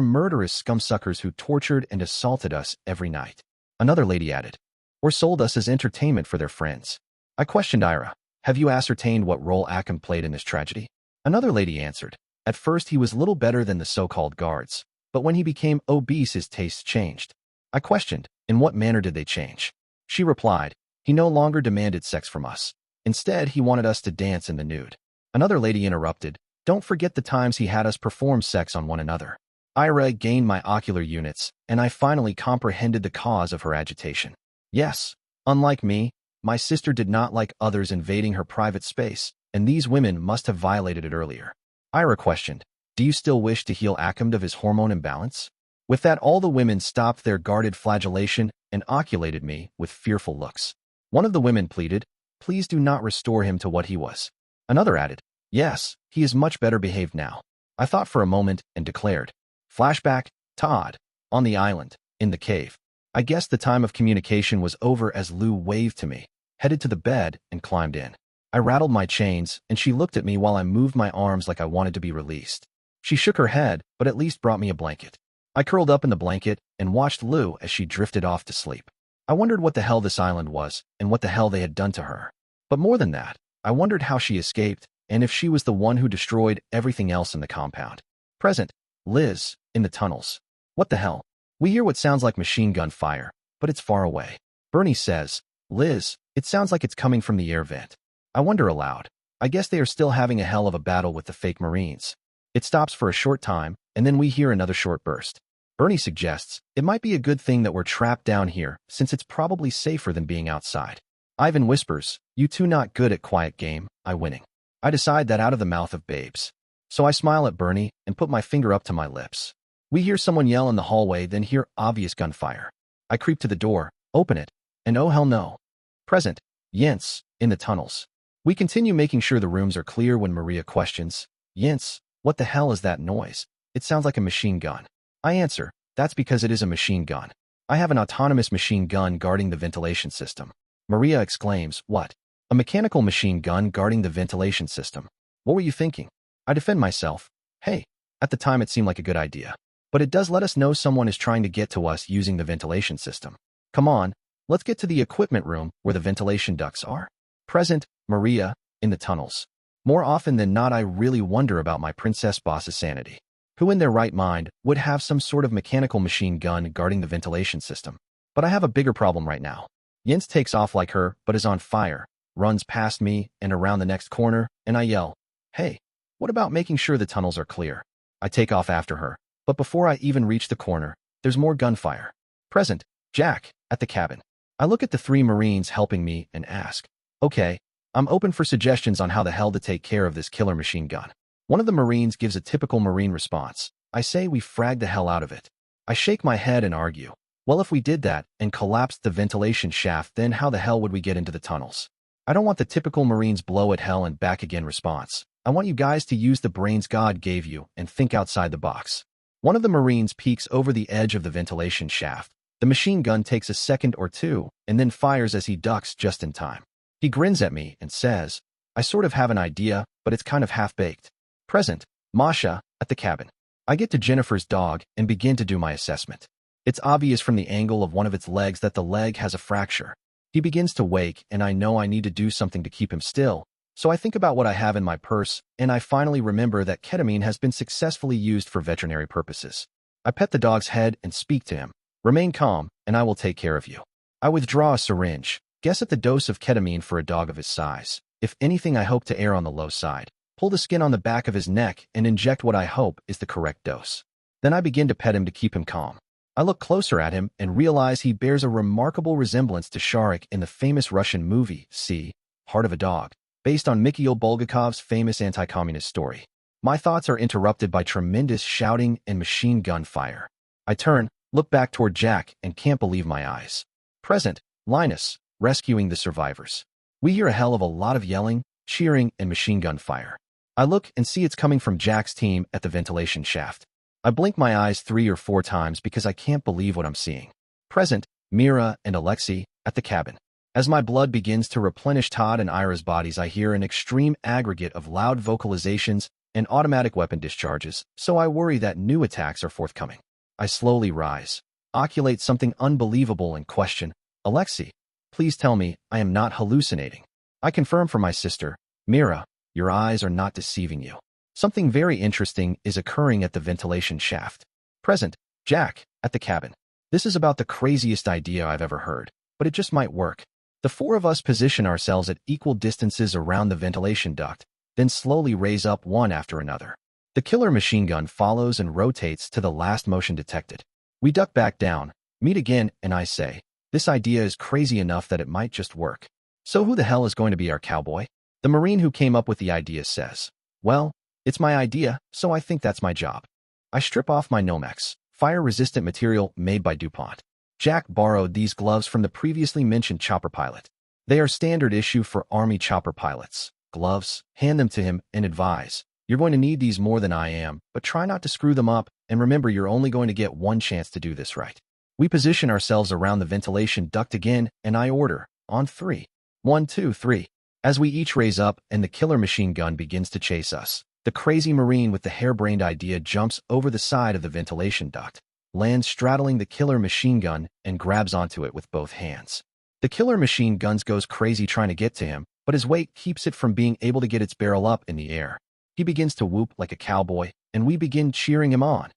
murderous scumsuckers who tortured and assaulted us every night." Another lady added, "Or sold us as entertainment for their friends." I questioned Ira, "Have you ascertained what role Achim played in this tragedy?" Another lady answered, "At first he was little better than the so-called guards, but when he became obese his tastes changed." I questioned, "In what manner did they change?" She replied, "He no longer demanded sex from us. Instead, he wanted us to dance in the nude." Another lady interrupted, "Don't forget the times he had us perform sex on one another." Ira gained my ocular units, and I finally comprehended the cause of her agitation. Yes, unlike me, my sister did not like others invading her private space, and these women must have violated it earlier. Ira questioned, "Do you still wish to heal Achim of his hormone imbalance?" With that, all the women stopped their guarded flagellation and oculated me with fearful looks. One of the women pleaded, "Please do not restore him to what he was." Another added, "Yes, he is much better behaved now." I thought for a moment and declared, Flashback, Todd, on the island, in the cave. I guessed the time of communication was over as Lou waved to me, headed to the bed, and climbed in. I rattled my chains, and she looked at me while I moved my arms like I wanted to be released. She shook her head, but at least brought me a blanket. I curled up in the blanket and watched Lou as she drifted off to sleep. I wondered what the hell this island was, and what the hell they had done to her. But more than that, I wondered how she escaped, and if she was the one who destroyed everything else in the compound. Present, Liz, in the tunnels. What the hell? We hear what sounds like machine gun fire, but it's far away. Bernie says, "Liz, it sounds like it's coming from the air vent." I wonder aloud. I guess they are still having a hell of a battle with the fake Marines. It stops for a short time, and then we hear another short burst. Bernie suggests, "It might be a good thing that we're trapped down here, since it's probably safer than being outside." Ivan whispers, "You two not good at quiet game, I winning." I decide that out of the mouth of babes. So I smile at Bernie and put my finger up to my lips. We hear someone yell in the hallway, then hear obvious gunfire. I creep to the door, open it, and oh hell no. Present, Jens, in the tunnels. We continue making sure the rooms are clear when Maria questions, "Jens, what the hell is that noise? It sounds like a machine gun." I answer, "That's because it is a machine gun. I have an autonomous machine gun guarding the ventilation system." Maria exclaims, "What? A mechanical machine gun guarding the ventilation system? What were you thinking?" I defend myself. "Hey, at the time it seemed like a good idea. But it does let us know someone is trying to get to us using the ventilation system. Come on, let's get to the equipment room where the ventilation ducts are." Present, Maria, in the tunnels. More often than not, I really wonder about my princess boss's sanity. Who in their right mind would have some sort of mechanical machine gun guarding the ventilation system? But I have a bigger problem right now. Jens takes off like her, but is on fire, runs past me and around the next corner, and I yell, "Hey, what about making sure the tunnels are clear?" I take off after her, but before I even reach the corner, there's more gunfire. Present, Jack, at the cabin. I look at the three Marines helping me and ask, "Okay, I'm open for suggestions on how the hell to take care of this killer machine gun." One of the Marines gives a typical Marine response. I say we frag the hell out of it. I shake my head and argue, "Well, if we did that and collapsed the ventilation shaft, then how the hell would we get into the tunnels?" I don't want the typical Marines blow at hell and back again response. I want you guys to use the brains God gave you and think outside the box. One of the Marines peeks over the edge of the ventilation shaft. The machine gun takes a second or two and then fires as he ducks just in time. He grins at me and says, "I sort of have an idea, but it's kind of half-baked." Present, Masha, at the cabin. I get to Jennifer's dog and begin to do my assessment. It's obvious from the angle of one of its legs that the leg has a fracture. He begins to wake, and I know I need to do something to keep him still. So I think about what I have in my purse, and I finally remember that ketamine has been successfully used for veterinary purposes. I pet the dog's head and speak to him. Remain calm, and I will take care of you. I withdraw a syringe. Guess at the dose of ketamine for a dog of his size. If anything, I hope to err on the low side. Pull the skin on the back of his neck and inject what I hope is the correct dose. Then I begin to pet him to keep him calm. I look closer at him and realize he bears a remarkable resemblance to Sharik in the famous Russian movie, see, Heart of a Dog, based on Mikhail Bulgakov's famous anti-communist story. My thoughts are interrupted by tremendous shouting and machine gun fire. I turn, look back toward Jack, and can't believe my eyes. Present, Linus, rescuing the survivors. We hear a hell of a lot of yelling, cheering, and machine gun fire. I look and see it's coming from Jack's team at the ventilation shaft. I blink my eyes 3 or 4 times because I can't believe what I'm seeing. Present, Mira and Alexei, at the cabin. As my blood begins to replenish Todd and Ira's bodies, I hear an extreme aggregate of loud vocalizations and automatic weapon discharges, so I worry that new attacks are forthcoming. I slowly rise, oculate something unbelievable, and question, Alexei, please tell me I am not hallucinating. I confirm for my sister, Mira, your eyes are not deceiving you. Something very interesting is occurring at the ventilation shaft. Present, Jack, at the cabin. This is about the craziest idea I've ever heard, but it just might work. The 4 of us position ourselves at equal distances around the ventilation duct, then slowly raise up one after another. The killer machine gun follows and rotates to the last motion detected. We duck back down, meet again, and I say, this idea is crazy enough that it might just work. So who the hell is going to be our cowboy? The Marine who came up with the idea says, well, it's my idea, so I think that's my job. I strip off my Nomex, fire-resistant material made by DuPont. Jack borrowed these gloves from the previously mentioned chopper pilot. They are standard issue for Army chopper pilots. Gloves, hand them to him and advise, you're going to need these more than I am, but try not to screw them up, and remember you're only going to get one chance to do this right. We position ourselves around the ventilation duct again, and I order, on 3. 1, 2, 3. As we each raise up and the killer machine gun begins to chase us, the crazy Marine with the harebrained idea jumps over the side of the ventilation duct, lands straddling the killer machine gun, and grabs onto it with both hands. The killer machine gun goes crazy trying to get to him, but his weight keeps it from being able to get its barrel up in the air. He begins to whoop like a cowboy, and we begin cheering him on.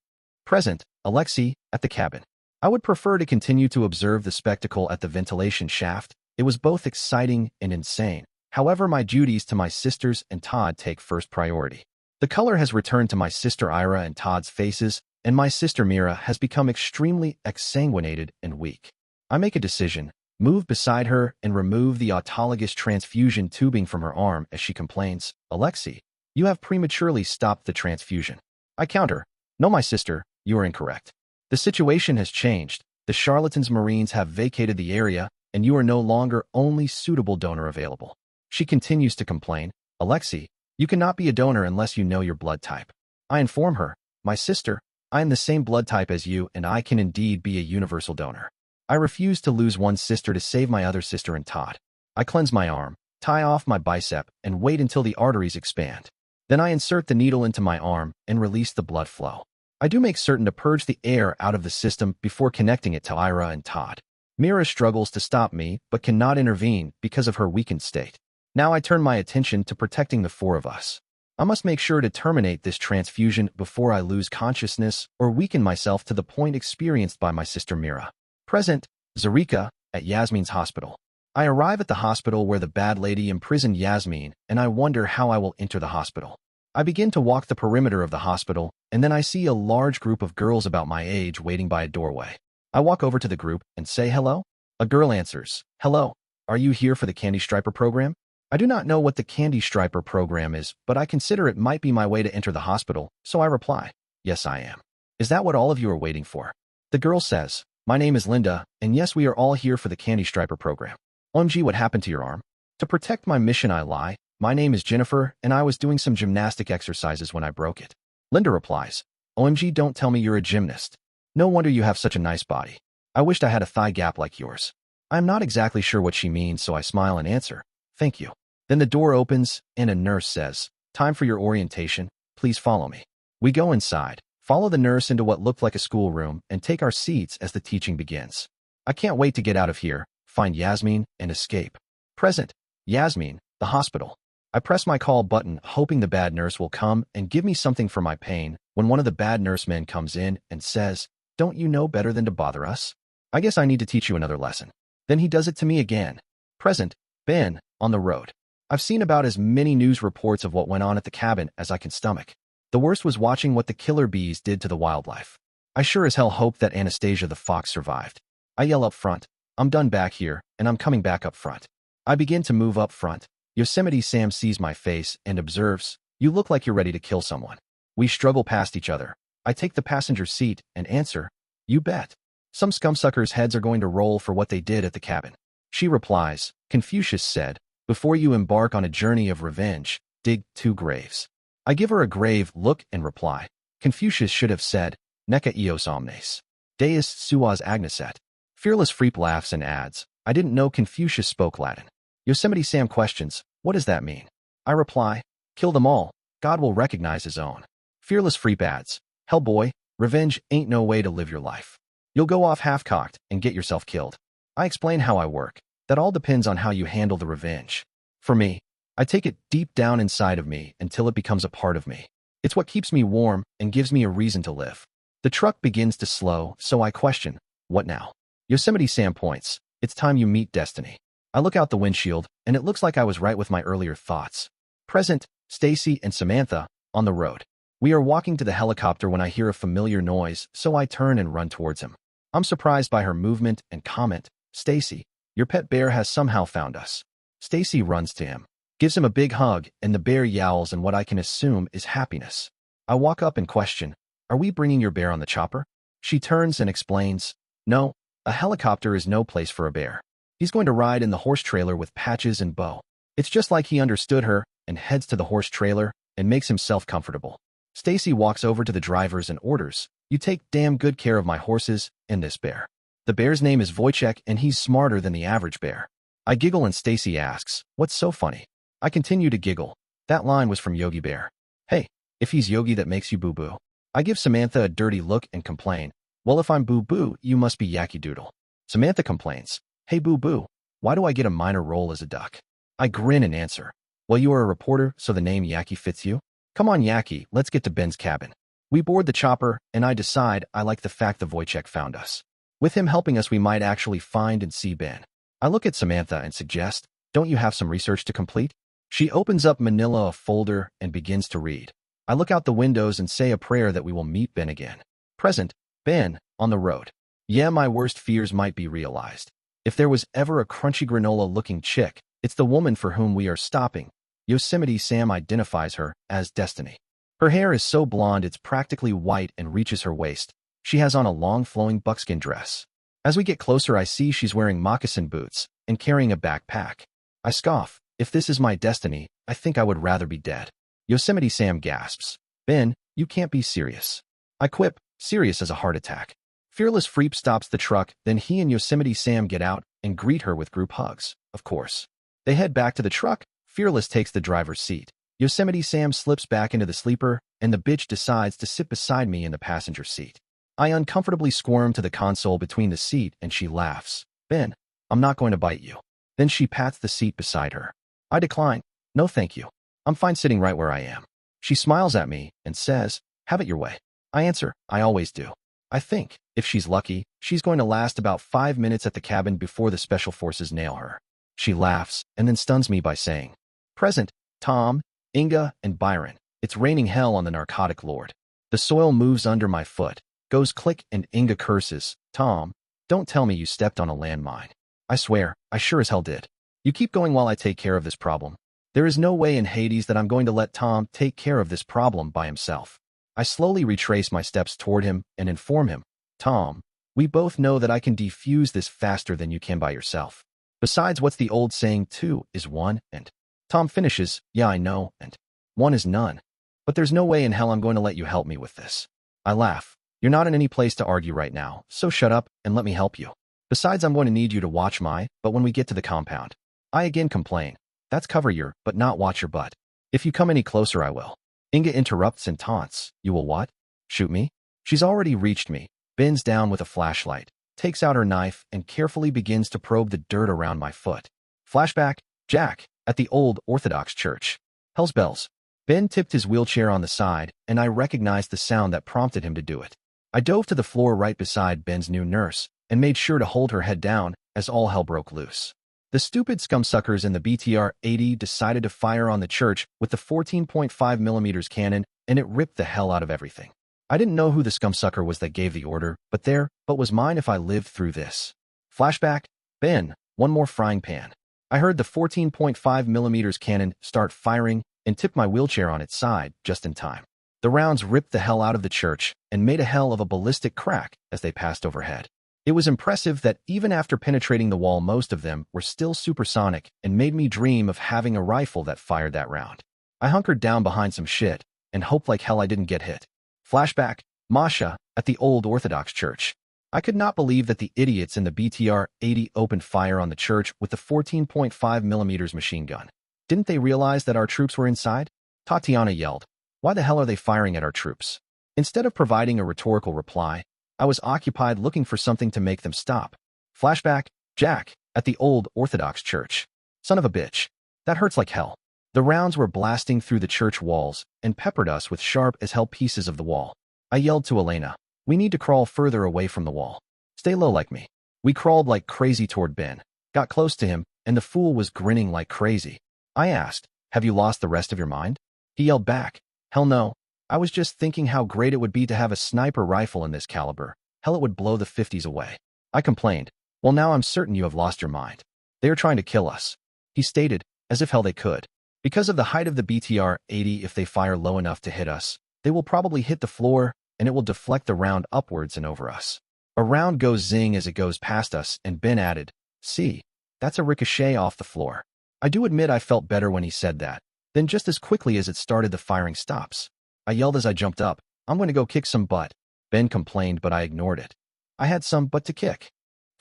Present, Alexei, at the cabin. I would prefer to continue to observe the spectacle at the ventilation shaft. It was both exciting and insane. However, my duties to my sisters and Todd take first priority. The color has returned to my sister Ira and Todd's faces, and my sister Mira has become extremely exsanguinated and weak. I make a decision, move beside her, and remove the autologous transfusion tubing from her arm as she complains, Alexei, you have prematurely stopped the transfusion. I counter, no, my sister, you are incorrect. The situation has changed. The charlatans Marines have vacated the area, and you are no longer only suitable donor available. She continues to complain, Alexei, you cannot be a donor unless you know your blood type. I inform her, my sister, I am the same blood type as you, and I can indeed be a universal donor. I refuse to lose one sister to save my other sister and Todd. I cleanse my arm, tie off my bicep, and wait until the arteries expand. Then I insert the needle into my arm and release the blood flow. I do make certain to purge the air out of the system before connecting it to Ira and Todd. Mira struggles to stop me, but cannot intervene because of her weakened state. Now I turn my attention to protecting the 4 of us. I must make sure to terminate this transfusion before I lose consciousness or weaken myself to the point experienced by my sister Mira. Present, Zarika, at Yasmin's hospital. I arrive at the hospital where the bad lady imprisoned Yasmin, and I wonder how I will enter the hospital. I begin to walk the perimeter of the hospital, and then I see a large group of girls about my age waiting by a doorway. I walk over to the group and say hello. A girl answers, hello, are you here for the Candy Striper program? I do not know what the Candy Striper program is, but I consider it might be my way to enter the hospital, so I reply, yes, I am. Is that what all of you are waiting for? The girl says, my name is Linda, and yes, we are all here for the Candy Striper program. OMG, what happened to your arm? To protect my mission, I lie. My name is Jennifer, and I was doing some gymnastic exercises when I broke it. Linda replies, OMG, don't tell me you're a gymnast. No wonder you have such a nice body. I wished I had a thigh gap like yours. I'm not exactly sure what she means, so I smile and answer, thank you. Then the door opens, and a nurse says, time for your orientation, please follow me. We go inside, follow the nurse into what looked like a schoolroom, and take our seats as the teaching begins. I can't wait to get out of here, find Yasmin, and escape. Present, Yasmin, the hospital. I press my call button, hoping the bad nurse will come and give me something for my pain, when one of the bad nurse men comes in and says, don't you know better than to bother us? I guess I need to teach you another lesson. Then he does it to me again. Present, Ben, on the road. I've seen about as many news reports of what went on at the cabin as I can stomach. The worst was watching what the killer bees did to the wildlife. I sure as hell hope that Anastasia the fox survived. I yell up front, I'm done back here, and I'm coming back up front. I begin to move up front. Yosemite Sam sees my face and observes, you look like you're ready to kill someone. We struggle past each other. I take the passenger seat and answer, you bet. Some scumsuckers' heads are going to roll for what they did at the cabin. She replies, Confucius said, before you embark on a journey of revenge, dig 2 graves. I give her a grave look and reply, Confucius should have said, Neca eos omnes. Deus suas agneset. Fearless Freep laughs and adds, I didn't know Confucius spoke Latin. Yosemite Sam questions, what does that mean? I reply, kill them all, God will recognize his own. Fearless Freep adds, hell boy, revenge ain't no way to live your life. You'll go off half-cocked and get yourself killed. I explain how I work. That all depends on how you handle the revenge. For me, I take it deep down inside of me until it becomes a part of me. It's what keeps me warm and gives me a reason to live. The truck begins to slow, so I question, what now? Yosemite Sam points, it's time you meet destiny. I look out the windshield, and it looks like I was right with my earlier thoughts. Present, Stacy and Samantha, on the road. We are walking to the helicopter when I hear a familiar noise, so I turn and run towards him. I'm surprised by her movement and comment, Stacy, your pet bear has somehow found us. Stacy runs to him, gives him a big hug, and the bear yowls in what I can assume is happiness. I walk up and question, are we bringing your bear on the chopper? She turns and explains, no, a helicopter is no place for a bear. He's going to ride in the horse trailer with Patches and Bo. It's just like he understood her and heads to the horse trailer and makes himself comfortable. Stacy walks over to the drivers and orders, you take damn good care of my horses and this bear. The bear's name is Wojciech and he's smarter than the average bear. I giggle and Stacy asks, what's so funny? I continue to giggle. That line was from Yogi Bear. Hey, if he's Yogi that makes you boo-boo. I give Samantha a dirty look and complain, well if I'm boo-boo, you must be Yaki Doodle. Samantha complains, hey boo-boo, why do I get a minor role as a duck? I grin and answer, well you are a reporter so the name Yaki fits you? Come on Yaki, let's get to Ben's cabin. We board the chopper and I decide I like the fact that Wojciech found us. With him helping us we might actually find and see Ben. I look at Samantha and suggest, don't you have some research to complete? She opens up Manila a folder and begins to read. I look out the windows and say a prayer that we will meet Ben again. Present, Ben, on the road. Yeah, my worst fears might be realized. If there was ever a crunchy granola-looking chick, it's the woman for whom we are stopping. Yosemite Sam identifies her as Destiny. Her hair is so blonde it's practically white and reaches her waist. She has on a long flowing buckskin dress. As we get closer I see she's wearing moccasin boots and carrying a backpack. I scoff, if this is my destiny, I think I would rather be dead. Yosemite Sam gasps, Ben, you can't be serious. I quip, serious as a heart attack. Fearless Freep stops the truck, then he and Yosemite Sam get out and greet her with group hugs, of course. They head back to the truck, Fearless takes the driver's seat. Yosemite Sam slips back into the sleeper, and the bitch decides to sit beside me in the passenger seat. I uncomfortably squirm to the console between the seat and she laughs. Ben, I'm not going to bite you. Then she pats the seat beside her. I decline. No thank you. I'm fine sitting right where I am. She smiles at me and says, have it your way. I answer, I always do. I think, if she's lucky, she's going to last about 5 minutes at the cabin before the special forces nail her. She laughs and then stuns me by saying, present, Tom, Inga, and Byron. It's raining hell on the narcotic lord. The soil moves under my foot. Goes click and Inga curses, Tom, don't tell me you stepped on a landmine. I swear, I sure as hell did. You keep going while I take care of this problem. There is no way in Hades that I'm going to let Tom take care of this problem by himself. I slowly retrace my steps toward him and inform him, Tom, we both know that I can defuse this faster than you can by yourself. Besides, what's the old saying, 2 is 1, and Tom finishes, yeah I know, and 1 is none. But there's no way in hell I'm going to let you help me with this. I laugh. You're not in any place to argue right now, so shut up and let me help you. Besides, I'm going to need you to watch but when we get to the compound. I again complain. That's cover your, but not watch your butt. If you come any closer, I will. Inga interrupts and taunts. You will what? Shoot me? She's already reached me, bends down with a flashlight, takes out her knife, and carefully begins to probe the dirt around my foot. Flashback, Jack, at the old Orthodox church. Hell's bells. Ben tipped his wheelchair on the side, and I recognized the sound that prompted him to do it. I dove to the floor right beside Ben's new nurse and made sure to hold her head down as all hell broke loose. The stupid scumsuckers in the BTR-80 decided to fire on the church with the 14.5mm cannon, and it ripped the hell out of everything. I didn't know who the scumsucker was that gave the order, but was mine if I lived through this. Flashback, Ben, one more frying pan. I heard the 14.5mm cannon start firing and tipped my wheelchair on its side just in time. The rounds ripped the hell out of the church and made a hell of a ballistic crack as they passed overhead. It was impressive that even after penetrating the wall, most of them were still supersonic and made me dream of having a rifle that fired that round. I hunkered down behind some shit and hoped like hell I didn't get hit. Flashback, Masha, at the old Orthodox church. I could not believe that the idiots in the BTR-80 opened fire on the church with the 14.5mm machine gun. Didn't they realize that our troops were inside? Tatiana yelled. Why the hell are they firing at our troops? Instead of providing a rhetorical reply, I was occupied looking for something to make them stop. Flashback, Jack, at the old Orthodox church. Son of a bitch. That hurts like hell. The rounds were blasting through the church walls and peppered us with sharp as hell pieces of the wall. I yelled to Elena, we need to crawl further away from the wall. Stay low like me. We crawled like crazy toward Ben, got close to him, and the fool was grinning like crazy. I asked, have you lost the rest of your mind? He yelled back, hell no. I was just thinking how great it would be to have a sniper rifle in this caliber. Hell, it would blow the 50s away. I complained. Well, now I'm certain you have lost your mind. They are trying to kill us. He stated, as if hell they could. Because of the height of the BTR-80, if they fire low enough to hit us, they will probably hit the floor and it will deflect the round upwards and over us. A round goes zing as it goes past us, and Ben added, see, that's a ricochet off the floor. I do admit I felt better when he said that. Then just as quickly as it started, the firing stops. I yelled as I jumped up, I'm going to go kick some butt. Ben complained, but I ignored it. I had some butt to kick.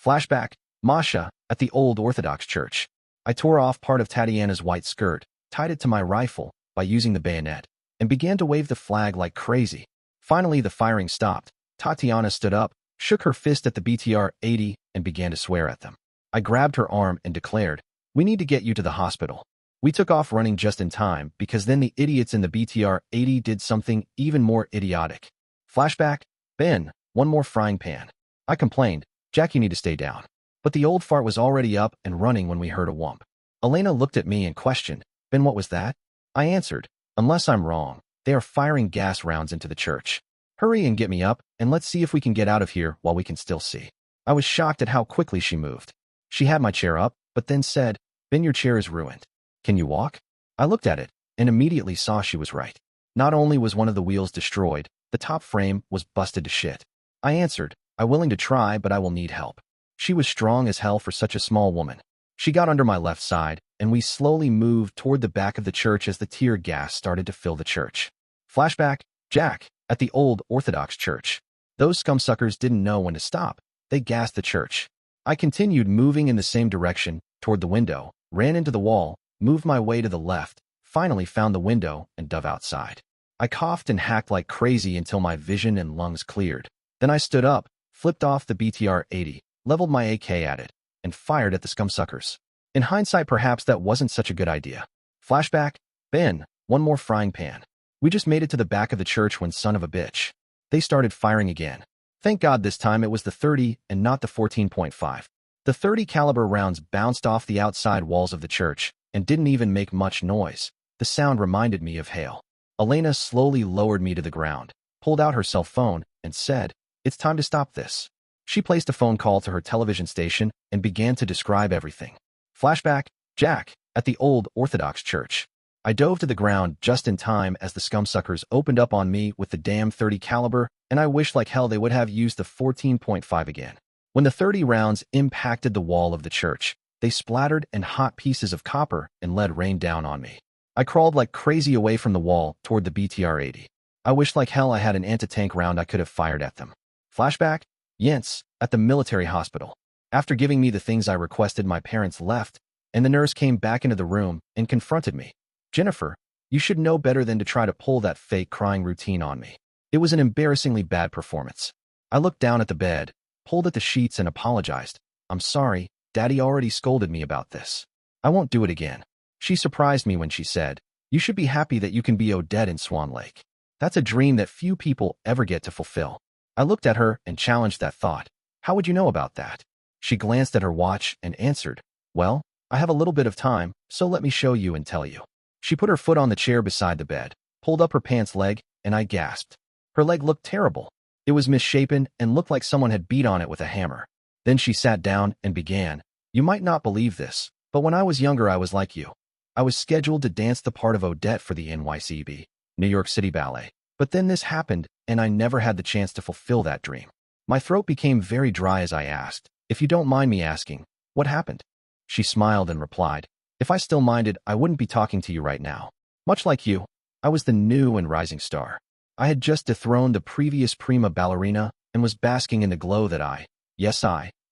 Flashback, Masha, at the old Orthodox church. I tore off part of Tatiana's white skirt, tied it to my rifle by using the bayonet, and began to wave the flag like crazy. Finally, the firing stopped. Tatiana stood up, shook her fist at the BTR-80, and began to swear at them. I grabbed her arm and declared, we need to get you to the hospital. We took off running just in time, because then the idiots in the BTR-80 did something even more idiotic. Flashback, Ben, one more frying pan. I complained, Jack, you need to stay down. But the old fart was already up and running when we heard a whomp. Elena looked at me and questioned, Ben, what was that? I answered, unless I'm wrong, they are firing gas rounds into the church. Hurry and get me up, and let's see if we can get out of here while we can still see. I was shocked at how quickly she moved. She had my chair up, but then said, Ben, your chair is ruined. Can you walk? I looked at it and immediately saw she was right. Not only was one of the wheels destroyed, the top frame was busted to shit. I answered, I'm willing to try, but I will need help. She was strong as hell for such a small woman. She got under my left side, and we slowly moved toward the back of the church as the tear gas started to fill the church. Flashback, Jack, at the old Orthodox church. Those scumsuckers didn't know when to stop. They gassed the church. I continued moving in the same direction, toward the window, ran into the wall, moved my way to the left, finally found the window, and dove outside. I coughed and hacked like crazy until my vision and lungs cleared. Then I stood up, flipped off the BTR-80, leveled my AK at it, and fired at the scumsuckers. In hindsight, perhaps that wasn't such a good idea. Flashback, Ben, one more frying pan. We just made it to the back of the church when son of a bitch. They started firing again. Thank God this time it was the 30 and not the 14.5. The 30 caliber rounds bounced off the outside walls of the church and didn't even make much noise. The sound reminded me of hail. Elena slowly lowered me to the ground, pulled out her cell phone, and said, it's time to stop this. She placed a phone call to her television station and began to describe everything. Flashback, Jack, at the old Orthodox church. I dove to the ground just in time as the scumsuckers opened up on me with the damn 30 caliber, and I wished like hell they would have used the 14.5 again. When the 30 rounds impacted the wall of the church, they splattered and hot pieces of copper and lead rained down on me. I crawled like crazy away from the wall toward the BTR-80. I wished like hell I had an anti-tank round I could have fired at them. Flashback, Jens, at the military hospital. After giving me the things I requested, my parents left, and the nurse came back into the room and confronted me. Jennifer, you should know better than to try to pull that fake crying routine on me. It was an embarrassingly bad performance. I looked down at the bed, pulled at the sheets, and apologized. I'm sorry, Daddy already scolded me about this. I won't do it again. She surprised me when she said, you should be happy that you can be Odette in Swan Lake. That's a dream that few people ever get to fulfill. I looked at her and challenged that thought. How would you know about that? She glanced at her watch and answered, well, I have a little bit of time, so let me show you and tell you. She put her foot on the chair beside the bed, pulled up her pants leg, and I gasped. Her leg looked terrible. It was misshapen and looked like someone had beat on it with a hammer. Then she sat down and began. You might not believe this, but when I was younger I was like you. I was scheduled to dance the part of Odette for the NYCB, New York City Ballet. But then this happened, and I never had the chance to fulfill that dream. My throat became very dry as I asked, if you don't mind me asking, what happened? She smiled and replied, if I still minded, I wouldn't be talking to you right now. Much like you, I was the new and rising star. I had just dethroned the previous prima ballerina and was basking in the glow that I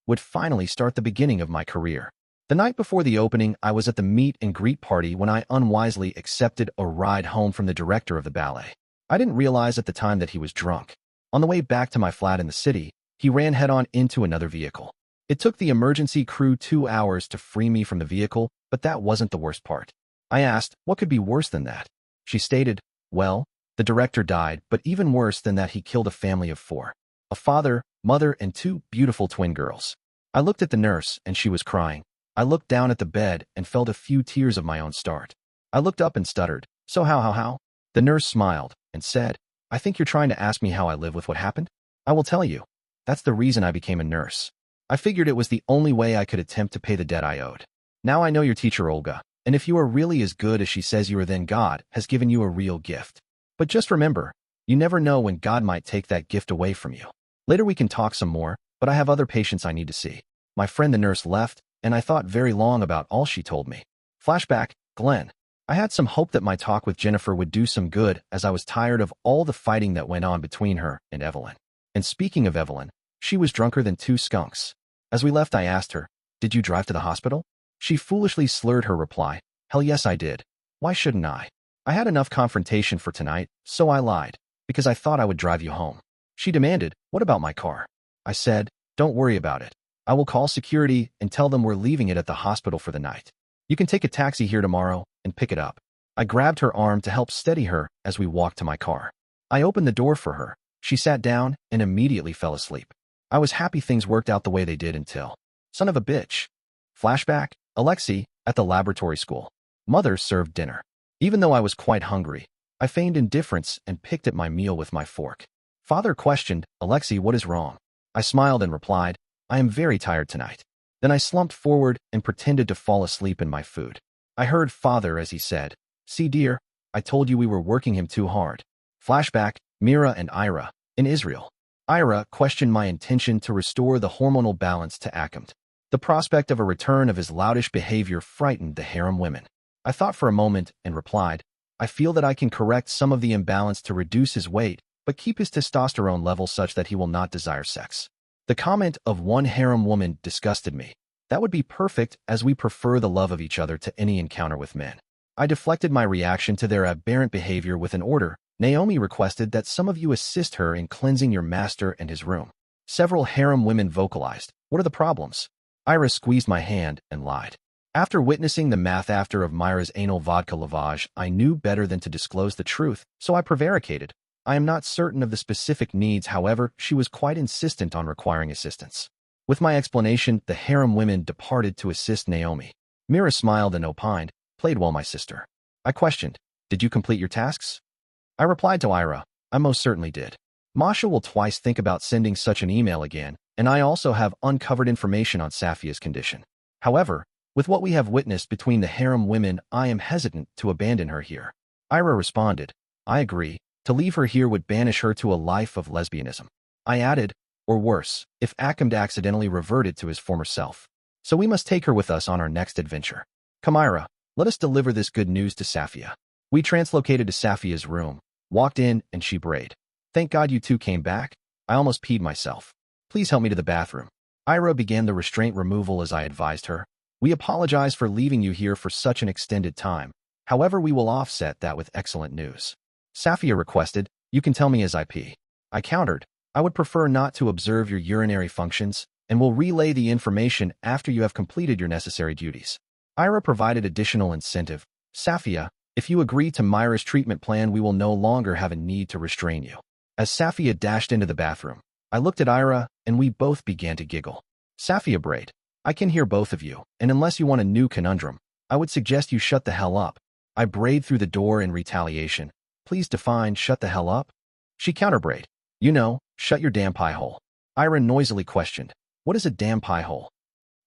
would finally start the beginning of my career. The night before the opening, I was at the meet and greet party when I unwisely accepted a ride home from the director of the ballet. I didn't realize at the time that he was drunk. On the way back to my flat in the city, he ran head-on into another vehicle. It took the emergency crew 2 hours to free me from the vehicle, but that wasn't the worst part. I asked, what could be worse than that? She stated, well, the director died, but even worse than that, he killed a family of 4. A father, mother, and 2 beautiful twin girls. I looked at the nurse, and she was crying. I looked down at the bed and felt a few tears of my own start. I looked up and stuttered, so how? The nurse smiled and said, I think you're trying to ask me how I live with what happened? I will tell you. That's the reason I became a nurse. I figured it was the only way I could attempt to pay the debt I owed. Now I know your teacher, Olga, and if you are really as good as she says you are, then God has given you a real gift. But just remember, you never know when God might take that gift away from you. Later we can talk some more, but I have other patients I need to see. My friend the nurse left, and I thought very long about all she told me. Flashback, Glenn. I had some hope that my talk with Jennifer would do some good, as I was tired of all the fighting that went on between her and Evelyn. And speaking of Evelyn, she was drunker than 2 skunks. As we left, I asked her, did you drive to the hospital? She foolishly slurred her reply, hell yes I did. Why shouldn't I? I had enough confrontation for tonight, so I lied, because I thought I would drive you home. She demanded, what about my car? I said, don't worry about it. I will call security and tell them we're leaving it at the hospital for the night. You can take a taxi here tomorrow and pick it up. I grabbed her arm to help steady her as we walked to my car. I opened the door for her. She sat down and immediately fell asleep. I was happy things worked out the way they did until... Son of a bitch. Flashback, Alexei, at the laboratory school. Mother served dinner. Even though I was quite hungry, I feigned indifference and picked at my meal with my fork. Father questioned, Alexei, what is wrong? I smiled and replied, I am very tired tonight. Then I slumped forward and pretended to fall asleep in my food. I heard Father as he said, see dear, I told you we were working him too hard. Flashback, Mira and Ira, in Israel. Ira questioned my intention to restore the hormonal balance to Akhamed. The prospect of a return of his loudish behavior frightened the harem women. I thought for a moment and replied, I feel that I can correct some of the imbalance to reduce his weight, but keep his testosterone level such that he will not desire sex. The comment of one harem woman disgusted me. That would be perfect, as we prefer the love of each other to any encounter with men. I deflected my reaction to their aberrant behavior with an order. Naomi requested that some of you assist her in cleansing your master and his room. Several harem women vocalized, what are the problems? Ira squeezed my hand and lied. After witnessing the math after of Myra's anal vodka lavage, I knew better than to disclose the truth, so I prevaricated. I am not certain of the specific needs, however, she was quite insistent on requiring assistance. With my explanation, the harem women departed to assist Naomi. Mira smiled and opined, played well, my sister. I questioned, did you complete your tasks? I replied to Ira, I most certainly did. Masha will twice think about sending such an email again, and I also have uncovered information on Safia's condition. However, with what we have witnessed between the harem women, I am hesitant to abandon her here. Ira responded, I agree. To leave her here would banish her to a life of lesbianism. I added, or worse, if Akhamed accidentally reverted to his former self. So we must take her with us on our next adventure. Come, Ira, let us deliver this good news to Safia. We translocated to Safia's room, walked in, and she brayed. Thank God you two came back. I almost peed myself. Please help me to the bathroom. Ira began the restraint removal as I advised her. We apologize for leaving you here for such an extended time. However, we will offset that with excellent news. Safia requested, you can tell me as I pee. I countered, I would prefer not to observe your urinary functions, and will relay the information after you have completed your necessary duties. Ira provided additional incentive. Safia, if you agree to Myra's treatment plan, we will no longer have a need to restrain you. As Safia dashed into the bathroom, I looked at Ira, and we both began to giggle. Safia brayed. I can hear both of you, and unless you want a new conundrum, I would suggest you shut the hell up. I brayed through the door in retaliation. Please define shut the hell up. She counterbrayed. You know, shut your damn pie hole. Ira noisily questioned. What is a damn pie hole?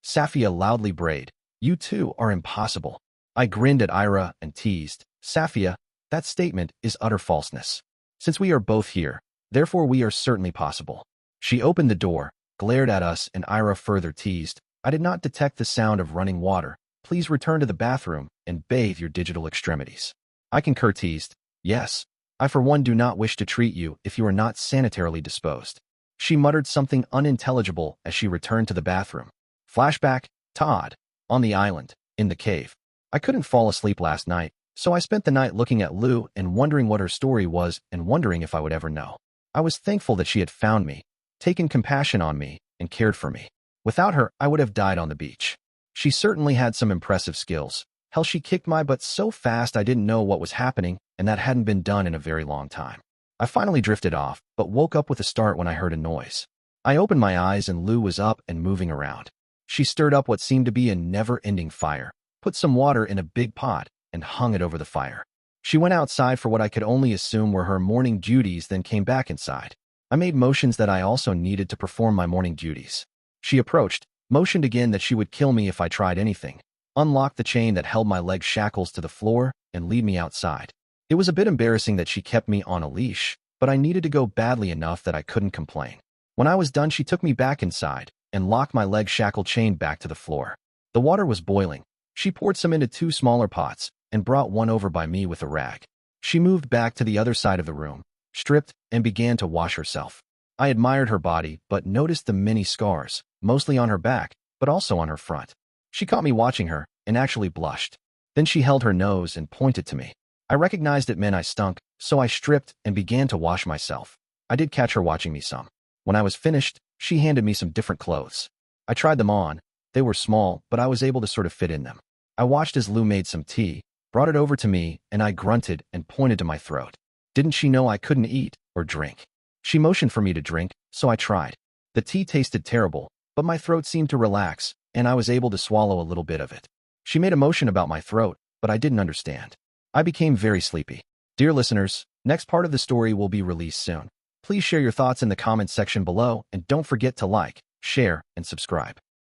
Safia loudly brayed. You two are impossible. I grinned at Ira and teased. Safia, that statement is utter falseness. Since we are both here, therefore we are certainly possible. She opened the door, glared at us, and Ira further teased. I did not detect the sound of running water. Please return to the bathroom and bathe your digital extremities. I concur, teased. Yes. I for one do not wish to treat you if you are not sanitarily disposed. She muttered something unintelligible as she returned to the bathroom. Flashback, Todd. On the island, in the cave. I couldn't fall asleep last night, so I spent the night looking at Lou and wondering what her story was and wondering if I would ever know. I was thankful that she had found me, taken compassion on me, and cared for me. Without her, I would have died on the beach. She certainly had some impressive skills. Hell, she kicked my butt so fast I didn't know what was happening, and that hadn't been done in a very long time. I finally drifted off, but woke up with a start when I heard a noise. I opened my eyes and Lou was up and moving around. She stirred up what seemed to be a never-ending fire, put some water in a big pot, and hung it over the fire. She went outside for what I could only assume were her morning duties, then came back inside. I made motions that I also needed to perform my morning duties. She approached, motioned again that she would kill me if I tried anything, unlocked the chain that held my leg shackles to the floor, and lead me outside. It was a bit embarrassing that she kept me on a leash, but I needed to go badly enough that I couldn't complain. When I was done, she took me back inside and locked my leg shackle chain back to the floor. The water was boiling. She poured some into 2 smaller pots and brought one over by me with a rag. She moved back to the other side of the room, stripped, and began to wash herself. I admired her body, but noticed the many scars, mostly on her back, but also on her front. She caught me watching her and actually blushed. Then she held her nose and pointed to me. I recognized it meant I stunk, so I stripped and began to wash myself. I did catch her watching me some. When I was finished, she handed me some different clothes. I tried them on. They were small, but I was able to sort of fit in them. I watched as Lou made some tea, brought it over to me, and I grunted and pointed to my throat. Didn't she know I couldn't eat or drink? She motioned for me to drink, so I tried. The tea tasted terrible, but my throat seemed to relax, and I was able to swallow a little bit of it. She made a motion about my throat, but I didn't understand. I became very sleepy. Dear listeners, next part of the story will be released soon. Please share your thoughts in the comments section below, and don't forget to like, share, and subscribe.